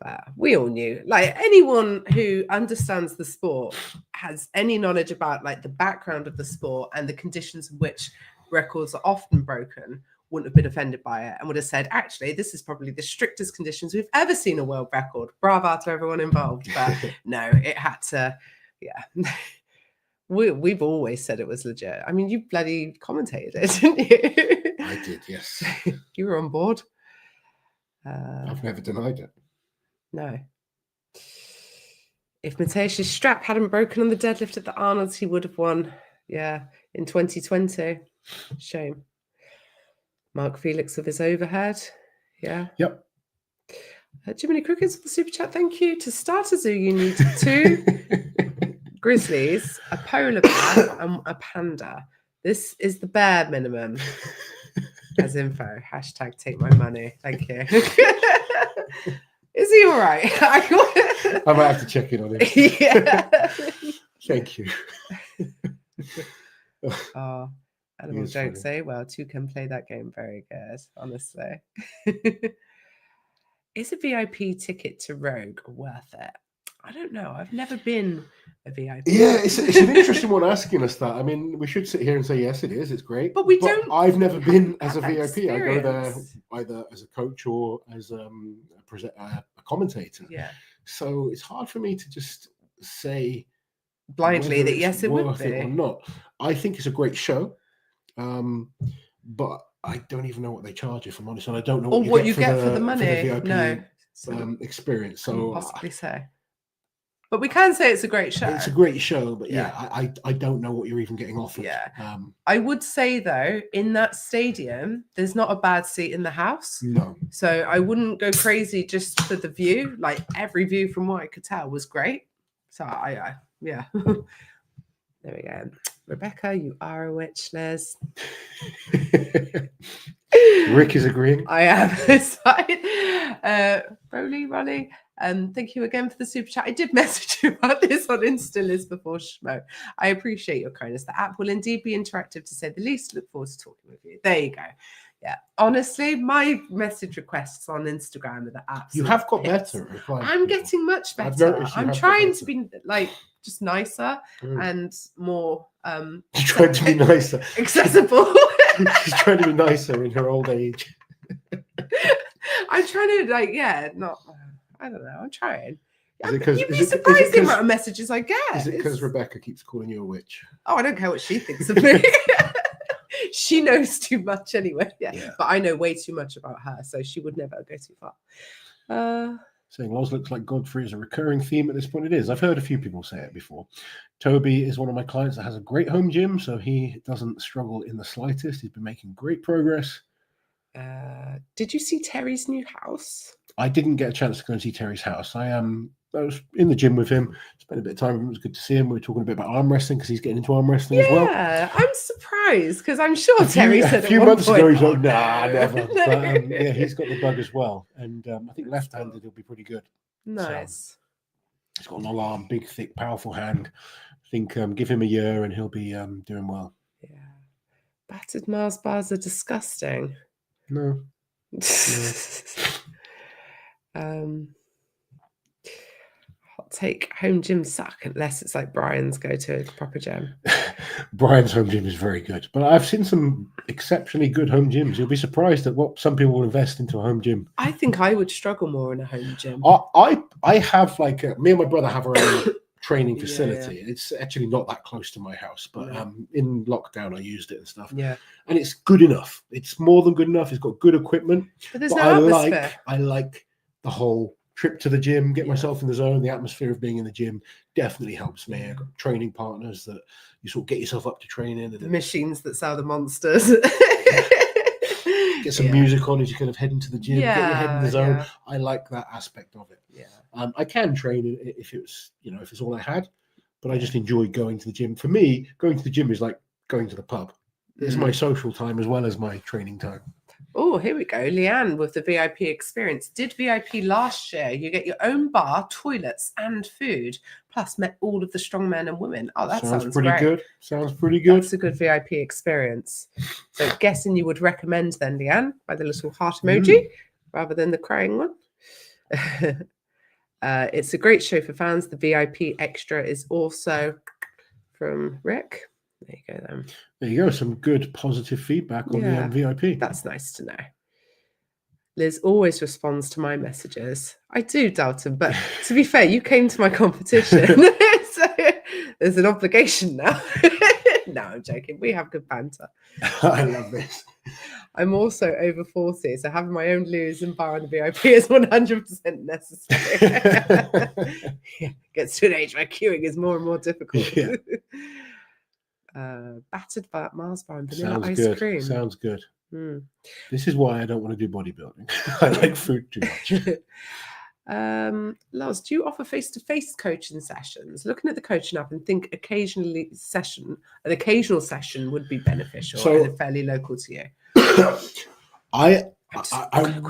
But we all knew, like, anyone who understands the sport, has any knowledge about like the background of the sport and the conditions in which records are often broken, wouldn't have been offended by it and would have said, actually, this is probably the strictest conditions we've ever seen a world record. Bravo to everyone involved. But no, it had to, we've always said it was legit. I mean, you bloody commentated it, didn't you? I did, yes. You were on board. I've never denied it. No. If Mateusz's strap hadn't broken on the deadlift at the Arnold's, he would have won. Yeah, in 2020. Shame. Mark Felix with his overhead. Yeah. Yep. Jiminy Crickets with the super chat. Thank you. To start a zoo, you need 2 grizzlies, a polar bear, and a panda. This is the bare minimum. As info. # take my money. Thank you. Is he all right? I might have to check in on him. Yeah. Thank you. Oh, animal jokes, eh? Well, 2 can play that game very good, honestly. Is a VIP ticket to Rogue worth it? I don't know. I've never been a VIP. Yeah, it's an interesting one asking us that. I mean, we should sit here and say, yes, it is. It's great. But don't. I've never been as a VIP. Experience. I go there either as a coach or as a commentator. Yeah. So it's hard for me to just say blindly that yes, it would be or not. I think it's a great show, but I don't even know what they charge, if I'm honest, and I don't know what you get for the money. For the VIP, experience. So possibly say. But we can say it's a great show. It's a great show, but I don't know what you're even getting offered. Yeah. I would say, though, in that stadium, there's not a bad seat in the house. No. So I wouldn't go crazy just for the view. Like, every view from what I could tell was great. So yeah. There we go. Rebecca, you are a witch, Liz. Rick is agreeing. I am. It's fine. Ronnie, thank you again for the super chat. I did message you about this on Insta, Liz, before Schmo. I appreciate your kindness. The app will indeed be interactive, to say the least. Look forward to talking with you. There you go. Yeah, honestly, my message requests on Instagram are the apps. You have got better. I'm getting much better. I'm trying to be like just nicer and more. You're trying to be nicer. Accessible. She's trying to be nicer in her old age. I'm trying to I don't know. I'm trying. You'd be surprised the amount of messages I get. Is it because Rebecca keeps calling you a witch? Oh, I don't care what she thinks of me. She knows too much anyway. Yeah. But I know way too much about her, so she would never go too far. Saying Loz looks like Godfrey is a recurring theme at this point. It is. I've heard a few people say it before. Toby is one of my clients that has a great home gym, so he doesn't struggle in the slightest. He's been making great progress. Did you see Terry's new house? I didn't get a chance to go and see Terry's house. I was in the gym with him, spent a bit of time with him. It was good to see him. We were talking a bit about arm wrestling because he's getting into arm wrestling as well. Yeah, I'm surprised because I'm sure Terry said a few months ago he's like, nah, never. But yeah, he's got the bug as well. And I think left-handed he'll be pretty good. Nice. So, he's got an all-arm, big, thick, powerful hand. I think give him a year and he'll be doing well. Yeah. Battered Mars bars are disgusting. No. Hot take, home gyms suck unless it's like Brian's go to a proper gym. Brian's home gym is very good, but I've seen some exceptionally good home gyms. You'll be surprised at what some people will invest into a home gym. I think I would struggle more in a home gym. I have me and my brother have our own training facility. Yeah. It's actually not that close to my house, but in lockdown I used it and stuff. Yeah, and it's good enough. It's more than good enough. It's got good equipment. But there's no atmosphere. I like the whole trip to the gym, get myself in the zone. The atmosphere of being in the gym definitely helps me. I've got training partners that you sort of get yourself up to training. The machines that sell the monsters. Get some music on as you kind of head into the gym, get your head in the zone. Yeah. I like that aspect of it. Yeah. I can train if it's if it's all I had, but I just enjoy going to the gym. For me, going to the gym is like going to the pub. It's my social time as well as my training time. Oh, here we go. Leanne with the VIP experience. Did VIP last year. You get your own bar, toilets, and food, plus met all of the strong men and women. Oh, that sounds pretty great. Good. Sounds pretty good. That's a good VIP experience. So guessing you would recommend then, Leanne, by the little heart emoji rather than the crying one. It's a great show for fans. The VIP extra is also from Rick. There you go then. There you go. Some good positive feedback on the VIP. That's nice to know. Liz always responds to my messages. I do, Dalton, but to be fair, you came to my competition. So there's an obligation now. No, I'm joking. We have good banter. I love this. I'm also over 40, so having my own loos and bar on the VIP is 100% necessary. Gets to an age where queuing is more and more difficult. Yeah. Battered Mars bar and vanilla ice cream. Sounds good. This is why I don't want to do bodybuilding. I like food too much. Loz, do you offer face-to-face coaching sessions? Looking at the coaching app and think an occasional session would be beneficial and fairly local to you. I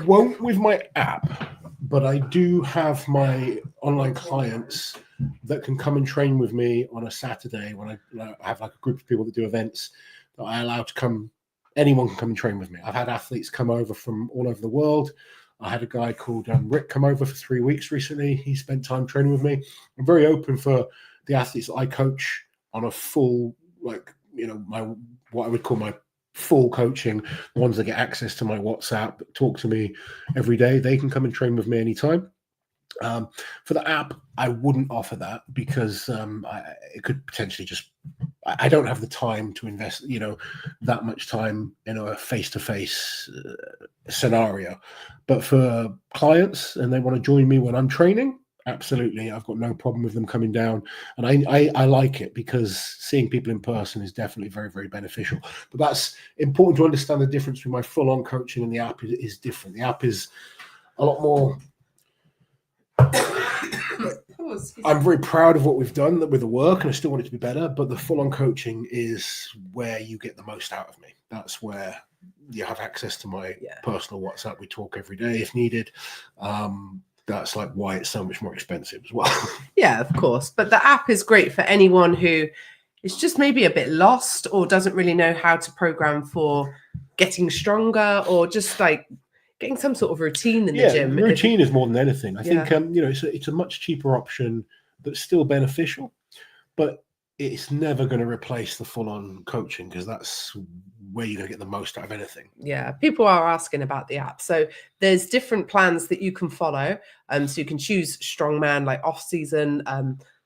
won't with my app, but I do have my online clients that can come and train with me on a Saturday when I have like a group of people that do events that I allow to come. Anyone can come and train with me. I've had athletes come over from all over the world. I had a guy called Rick come over for 3 weeks recently. He spent time training with me. I'm very open for the athletes that I coach on a full, what I would call my full coaching, the ones that get access to my WhatsApp, talk to me every day. They can come and train with me anytime. For the app, I wouldn't offer that because it could potentially I don't have the time to invest, that much time in a face-to-face scenario. But for clients and they want to join me when I'm training, absolutely. I've got no problem with them coming down. And I like it because seeing people in person is definitely very, very beneficial. But that's important to understand. The difference between my full-on coaching and the app is different. The app is a lot more... I'm very proud of what we've done with the work, and I still want it to be better. But the full-on coaching is where you get the most out of me. That's where you have access to my personal WhatsApp. We talk every day if needed. That's like why it's so much more expensive as well. Yeah, of course. But the app is great for anyone who is just maybe a bit lost or doesn't really know how to program for getting stronger, or just like getting some sort of routine in the gym. Routine is more than anything. I think it's a much cheaper option that's still beneficial, but it's never going to replace the full-on coaching, because that's where you're going to get the most out of anything. Yeah, people are asking about the app. So there's different plans that you can follow. So you can choose Strongman, like off-season.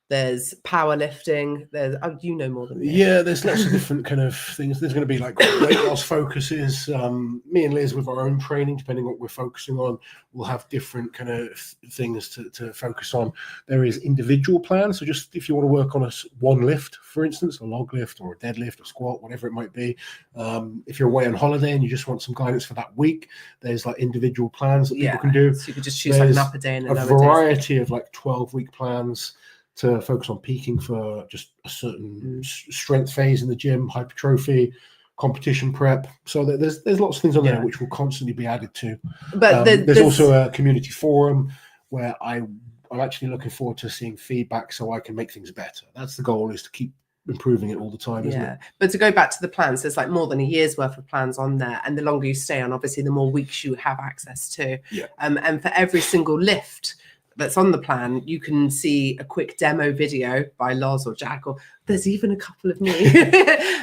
There's powerlifting. There's you know more than me. Yeah, there's lots of different kind of things. There's going to be like weight loss focuses. Me and Liz, with our own training, depending on what we're focusing on, we'll have different kind of things to focus on. There is individual plans. So just if you want to work on one lift, for instance, a log lift or a deadlift or squat, whatever it might be. If you're away on holiday and you just want some guidance for that week, there's like individual plans that people can do. So you could just choose like an upper day and a variety of like 12-week plans to focus on peaking for just a certain strength phase in the gym, hypertrophy, competition prep. So there's lots of things on there which will constantly be added to. But there's also a community forum where I'm actually looking forward to seeing feedback so I can make things better. That's the goal, is to keep improving it all the time, isn't it? But to go back to the plans, there's like more than a year's worth of plans on there, and the longer you stay on, obviously the more weeks you have access to. And for every single lift that's on the plan, you can see a quick demo video by Loz or Jack, or there's even a couple of me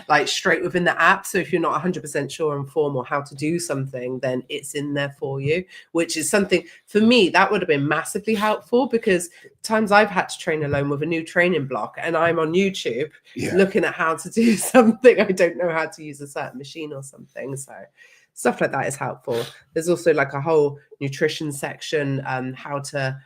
like straight within the app. So if you're not 100% sure on form or how to do something, then it's in there for you, which is something for me that would have been massively helpful, because times I've had to train alone with a new training block and I'm on YouTube looking at how to do something. I don't know how to use a certain machine or something. So stuff like that is helpful. There's also like a whole nutrition section, how to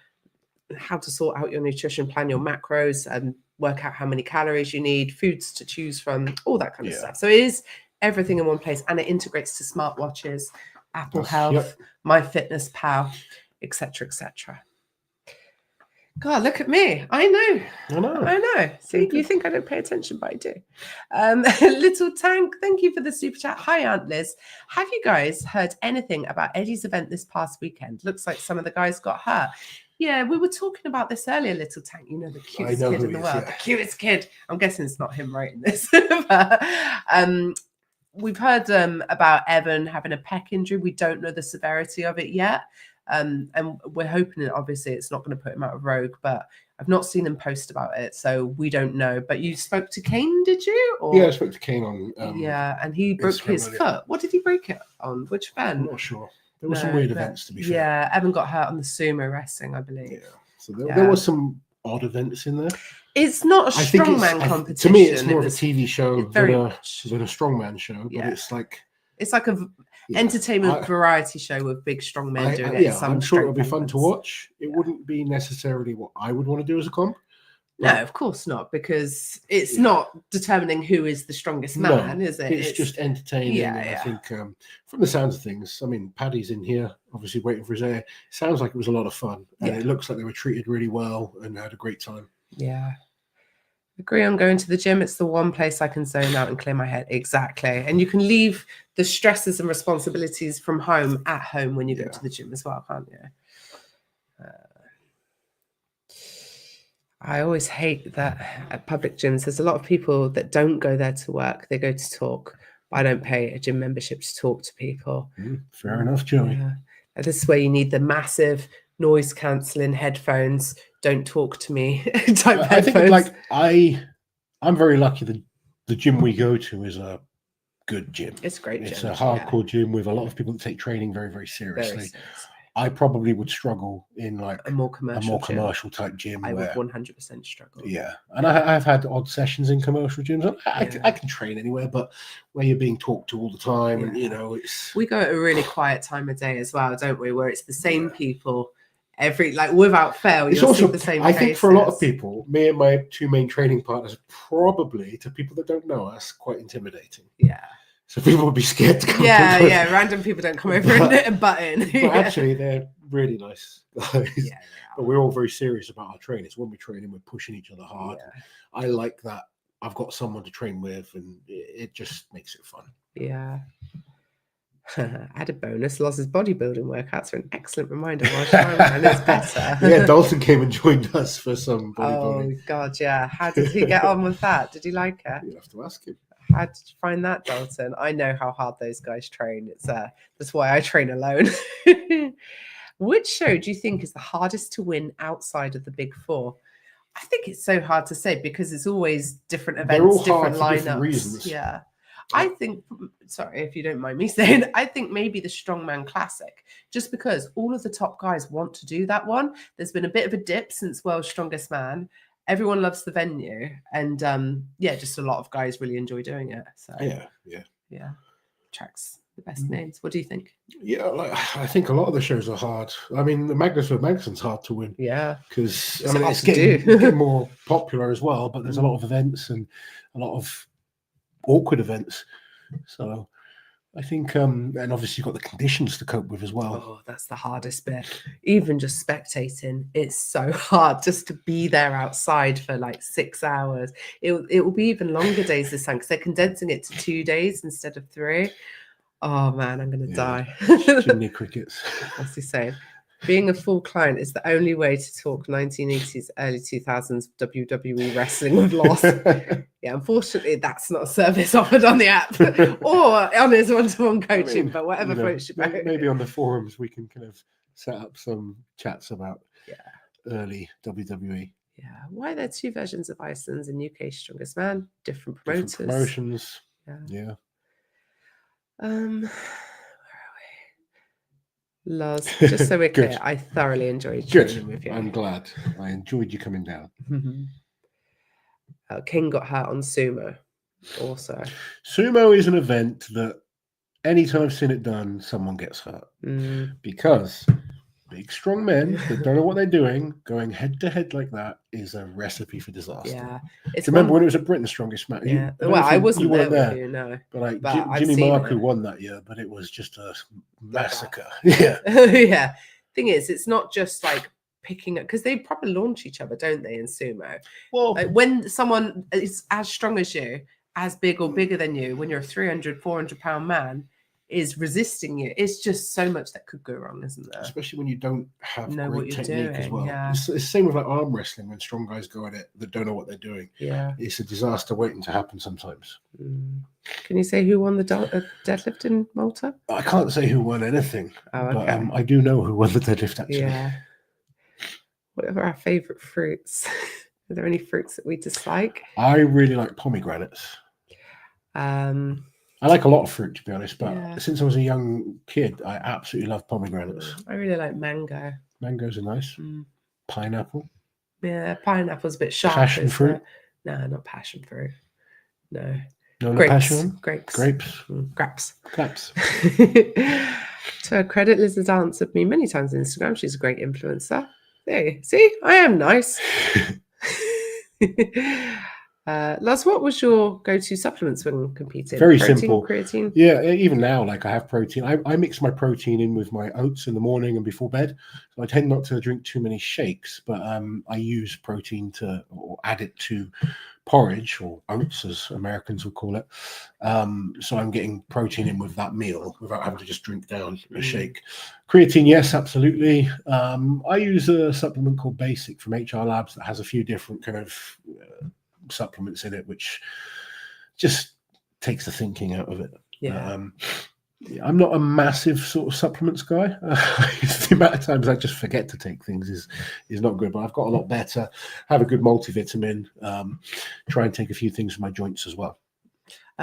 sort out your nutrition, plan your macros, and work out how many calories you need, foods to choose from, all that kind of stuff. So it is everything in one place, and it integrates to smartwatches, Apple Health, MyFitnessPal, etc., etc. God, look at me. I know. See, you think I don't pay attention, but I do. Little Tank, thank you for the super chat. Hi, Aunt Liz. Have you guys heard anything about Eddie's event this past weekend? Looks like some of the guys got hurt. Yeah, we were talking about this earlier, Little Tank. You know, the cutest kid in the world. The cutest kid. I'm guessing it's not him writing this. But, we've heard about Evan having a pec injury. We don't know the severity of it yet. And we're hoping that obviously it's not going to put him out of Rogue, but I've not seen him post about it, so we don't know. But you spoke to Kane, did you? Or... Yeah, I spoke to Kane on... and he broke his foot. What did he break it on? Which event? I'm not sure. There were some weird events, to be fair. Yeah, Evan got hurt on the sumo wrestling, I believe. Yeah, so there was some odd events in there. It's not a strongman competition. To me, it's more of a TV show than a strongman show. But it's like a entertainment variety show with big strong men doing it. I'm sure it'll be fun to watch. It wouldn't be necessarily what I would want to do as a comp. No, of course not, because it's not determining who is the strongest man, is it? It's just entertaining. Yeah. I think from the sounds of things, I mean, Paddy's in here, obviously waiting for his air. Sounds like it was a lot of fun. And it looks like they were treated really well and had a great time. Yeah. Agree on going to the gym. It's the one place I can zone out and clear my head. Exactly. And you can leave the stresses and responsibilities from home at home when you go to the gym as well, can't you? I always hate that at public gyms, there's a lot of people that don't go there to work. They go to talk. But I don't pay a gym membership to talk to people. Fair enough, Joey. Yeah. This is where you need the massive noise cancelling headphones. Don't talk to me type headphones. I think I'm very lucky that the gym we go to is a good gym. It's a great gym. It's a hardcore gym with a lot of people that take training very, very seriously. I probably would struggle in like a more commercial type gym. I would 100% struggle. Yeah, and I've had odd sessions in commercial gyms. I can train anywhere, but where you're being talked to all the time, and we go at a really quiet time of day as well, don't we? Where it's the same people every without fail. It's also the same. I think for a lot of people, me and my two main training partners, probably to people that don't know us, quite intimidating. Yeah. So people would be scared to come. Yeah. Random people don't come over and butt in. But actually, they're really nice guys. Yeah, But we're all very serious about our training. So when we train, we're pushing each other hard. yeah. I like that. I've got someone to train with, and it just makes it fun. Yeah. Added bonus, Loz's bodybuilding workouts are an excellent reminder why strongman is better. Yeah, Dalton came and joined us for some bodybuilding. Oh, God, yeah. How did he get on with that? Did he like it? You'll have to ask him. How did you find that, Dalton? I know how hard those guys train. It's that's why I train alone. Which show do you think is the hardest to win outside of the big four? I think it's so hard to say because it's always different events, They're all different hard for lineups. different reasons. Yeah. I think, sorry if you don't mind me saying, I think maybe the Strongman Classic, just because all of the top guys want to do that one. There's been a bit of a dip since World's Strongest Man. Everyone loves the venue, and yeah, just a lot of guys really enjoy doing it. So yeah, tracks the best names. What do you think? Yeah, I think a lot of the shows are hard. I mean, the Magnuson's hard to win. Yeah, because it's getting more popular as well. But there's a lot of events and a lot of awkward events. So I think, and obviously you've got the conditions to cope with as well. Oh, that's the hardest bit. Even just spectating, it's so hard just to be there outside for like 6 hours. It will be even longer days this time because they're condensing it to 2 days instead of 3. Oh man, I'm gonna die. Chimney crickets. What's he saying? Being a full client is the only way to talk 1980s, early 2000s WWE wrestling with Loz. Yeah, unfortunately, that's not a service offered on the app or on his one-to-one coaching, but whatever floats your boat. Maybe on the forums we can kind of set up some chats about early WWE. Yeah, why are there 2 versions of Iceland's and UK Strongest Man? Different promoters. Different promotions. Yeah. Where are we? Loz, just so we're clear, I thoroughly enjoyed training with you. I'm glad. I enjoyed you coming down. King got hurt on sumo also. Sumo is an event that anytime I've seen it done, someone gets hurt. Because big, strong men that don't know what they're doing, going head to head like that is a recipe for disaster. Yeah. Remember when it was a Britain's Strongest Man? Yeah. I wasn't there with you, no. But Jimmy Marku won that year, but it was just a massacre. Yeah. Yeah. Thing is, it's not just like picking up, because they probably launch each other, don't they, in sumo? Well, like when someone is as strong as you, as big or bigger than you, when you're a 300, 400-pound man, is resisting you, it's just so much that could go wrong, isn't there? Especially when you don't have great technique doing, as well. Yeah. It's the same with like arm wrestling when strong guys go at it that don't know what they're doing. Yeah, it's a disaster waiting to happen sometimes. Can you say who won the deadlift in Malta? I can't say who won anything, okay. But I do know who won the deadlift actually. Yeah. What are our favorite fruits? Are there any fruits that we dislike? I really like pomegranates. I like a lot of fruit, to be honest, but since I was a young kid, I absolutely love pomegranates. I really like mango. Mangoes are nice. Pineapple. Yeah, pineapple's a bit sharp. Passion fruit. No, not passion fruit. No. No, grapes. Passion. Grapes. Grapes. Grapes. To her credit, Liz has answered me many times on Instagram. She's a great influencer. There you see, I am nice. Loz, what was your go-to supplements when competing? Very protein, simple. Creatine? Yeah, even now, like I have protein. I mix my protein in with my oats in the morning and before bed. So I tend not to drink too many shakes, but I use protein or add it to porridge or oats, as Americans would call it. So I'm getting protein in with that meal without having to just drink down a shake. Creatine, yes, absolutely. I use a supplement called Basic from HR Labs that has a few different kind of supplements in it, which just takes the thinking out of it. I'm not a massive sort of supplements guy. The amount of times I just forget to take things is not good, but I've got a lot better. Have a good multivitamin. Try and take a few things for my joints as well.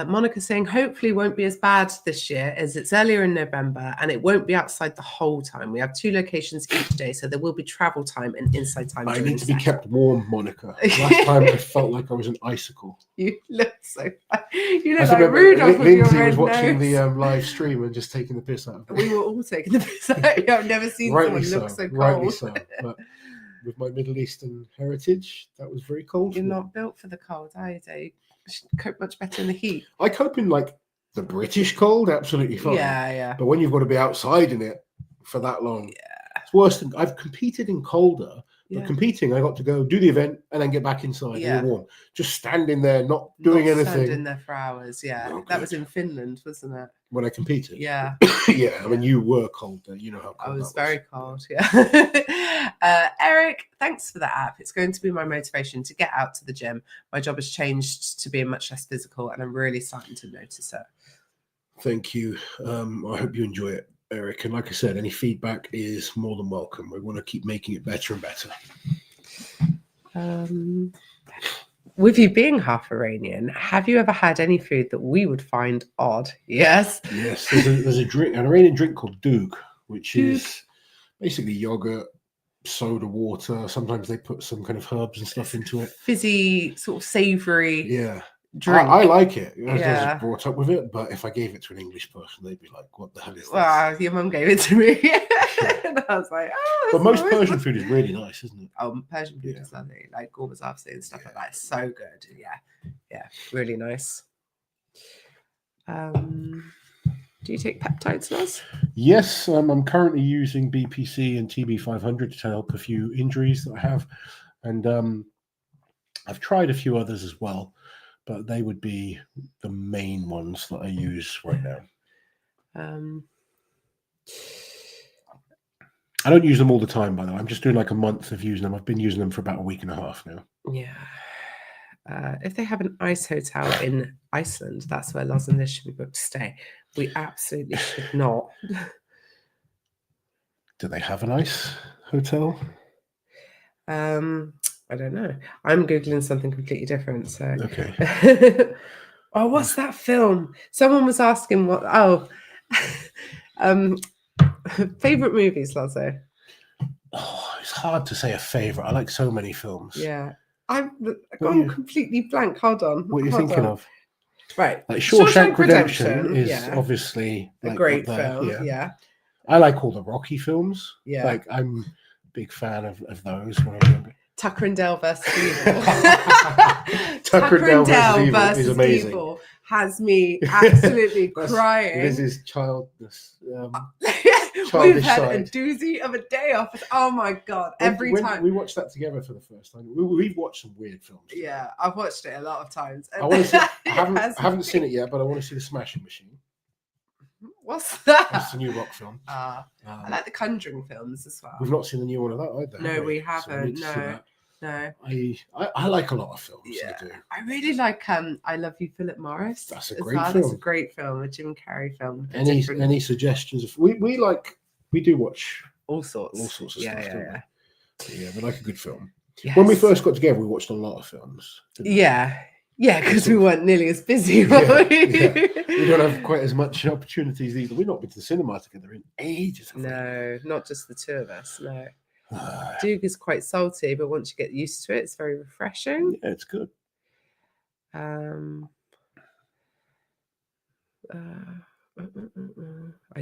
Monica saying hopefully won't be as bad this year as it's earlier in November and it won't be outside the whole time. We have 2 locations each day, so there will be travel time and inside time. I need to be kept warm, Monica. Last time I felt like I was an icicle. You look so funny. You look like Rudolph with your red was watching nose. The live stream and just taking the piss out of me. We were all taking the piss out of you. I've never seen someone look so cold. Rightly so. But with my Middle Eastern heritage, that was very cold. You're not built for the cold, are you, Dave? Cope much better in the heat. I cope in like the British cold absolutely fine. Yeah. But when you've got to be outside in it for that long, it's It's worse than I've competed in colder. But Yeah. competing, I got to go do the event and then get back inside in the warm. Just standing there, not doing anything. Standing there for hours, yeah. Oh, that was in Finland, wasn't it? When I competed? Yeah. Yeah, I mean, you were cold there. You know how cold I was that very cold, yeah. Eric, thanks for that app. It's going to be my motivation to get out to the gym. My job has changed to being much less physical, and I'm really starting to notice it. Thank you. I hope you enjoy it, Eric. And like I said, any feedback is more than welcome. We want to keep making it better and better. With you being half Iranian, have you ever had any food that we would find odd? Yes. Yes. There's a drink, an Iranian drink called doog, which is basically yogurt, soda water. Sometimes they put some kind of herbs and stuff into it. Fizzy, sort of savoury. Yeah. Drink. I like it. I Yeah. was brought up with it, but if I gave it to an English person, they'd be like, "What the hell is this?" Well, your mum gave it to me. And I was like, "Oh." But most Persian food is really nice, isn't it? Oh, Persian food is lovely, like gourmet and stuff like that. It's so good. Yeah, really nice. Do you take peptides, Loz? Yes, I'm currently using BPC and TB500 to help a few injuries that I have, and I've tried a few others as well. But they would be the main ones that I use right now. I don't use them all the time, by the way. I'm just doing like a month of using them. I've been using them for about a week and a half now. Yeah. If they have an ice hotel in Iceland, that's where Loz and Liz should be booked to stay. We absolutely should not. Do they have an ice hotel? I don't know. I'm Googling something completely different. So okay. Oh, what's that film? Someone was asking what favorite movies, Lazo. Oh, it's hard to say a favorite. I like so many films. Yeah. I've gone completely blank. Hold on. What are you thinking of? Right. Like Shawshank Redemption is obviously a great film. Yeah. I like all the Rocky films. Yeah. Like I'm a big fan of those when I was younger. Tucker and Dale versus Evil. Tucker and Dale versus Evil is amazing. Has me absolutely crying. Liz's childness. We've had a doozy of a day off. Oh my God. Every time. We watched that together for the first time. We've watched some weird films. Yeah, I've watched it a lot of times. I want to see, I haven't seen it yet, but I want to see The Smashing Machine. What's that? It's a new rock film. I like the Conjuring films as well. We've not seen the new one of that either. No, we haven't. So no. I like a lot of films. Yeah. I do. I really like I Love You, Philip Morris. That's a great film. That's a great film, a Jim Carrey film. Any suggestions? We do watch all sorts of stuff. Yeah, we like a good film. Yes. When we first got together, we watched a lot of films. Yeah, because we weren't nearly as busy. We don't have quite as much opportunities either. We've not been to the cinema together in ages. No, not just the two of us. No. Doog is quite salty, but once you get used to it, it's very refreshing. Yeah, it's good. I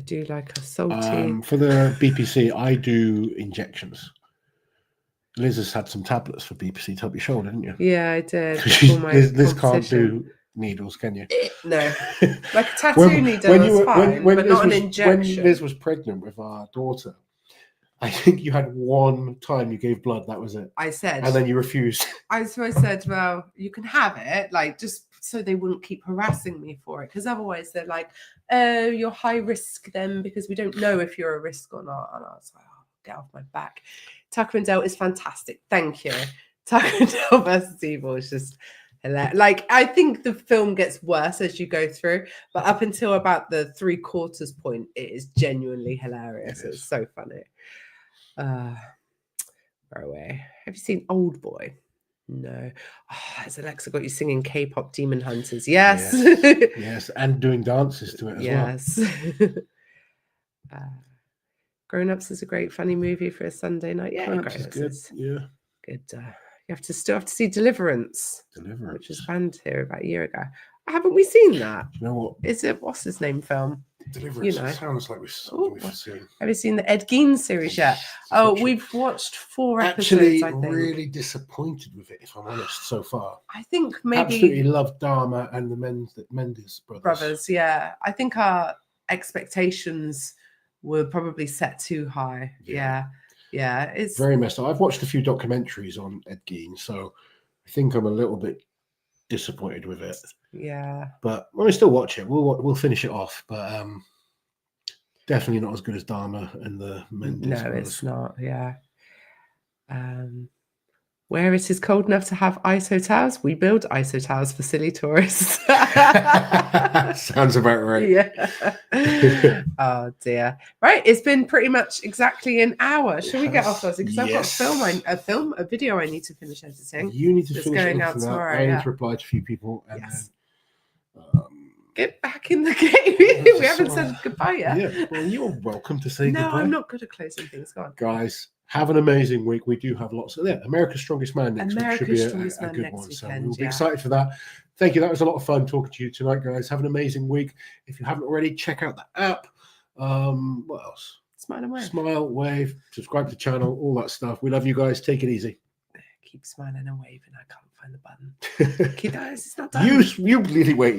do like a salty. For the BPC, I do injections. Liz has had some tablets for BPC to help your shoulder, didn't you? Yeah, I did. Liz can't do needles, can you? No. Like a tattoo needle is fine, but not an injection. When Liz was pregnant with our daughter, I think you had one time you gave blood. That was it. I said. And then you refused. I said, well, you can have it, like, just so they wouldn't keep harassing me for it. Because otherwise they're like, oh, you're high risk then because we don't know if you're a risk or not. And I was like, oh, get off my back. Tucker and Dale is fantastic. Thank you. Tucker and Dale versus Evil is just hilarious. Like, I think the film gets worse as you go through, but up until about the 3/4 point, it is genuinely hilarious. It's so funny. Far away. Have you seen Old Boy? No. Oh, has Alexa got you singing K-pop Demon Hunters? Yes. Yes, and doing dances to it as well. Grown Ups is a great funny movie for a Sunday night. Yeah, Grown Ups is good. Yeah, good. You still have to see Deliverance, which was banned here about a year ago. Haven't we seen that? You know what? Is it what's his name film? Deliverance. It sounds like we've seen. Have you seen the Ed Gein series yet? Oh, we've watched 4 episodes. I think. Really disappointed with it, if I'm honest, so far. I think maybe absolutely loved Dharma and the Mendes brothers. Yeah, I think our expectations were probably set too high. Yeah. Yeah, it's very messed up. I've watched a few documentaries on Ed Gein, so I think I'm a little bit disappointed with it. Yeah, but when we still watch it, we'll finish it off. But definitely not as good as Dharma and the Mendes. no, it's not. Yeah. Where it is cold enough to have ice hotels, we build ice hotels for silly tourists. Sounds about right. Yeah. Oh dear. Right, it's been pretty much exactly an hour. Should we get off, Lozzie? Because I've got a video I need to finish editing. You need to It's finish going out that. tomorrow. I need to reply to a few people. And yes. Then, get back in the game. We haven't said goodbye yet. Yeah, well, you're welcome to say goodbye. No, I'm not good at closing things. Go on. Guys, have an amazing week. We do have lots of America's Strongest Man next week should be a good one. So we'll be excited for that. Thank you. That was a lot of fun talking to you tonight, guys. Have an amazing week. If you haven't already, check out the app. What else? Smile and wave. Smile, wave, subscribe to the channel, all that stuff. We love you guys. Take it easy. Keep smiling and waving. I can't find the button. Keep that. It's not done. You really wait.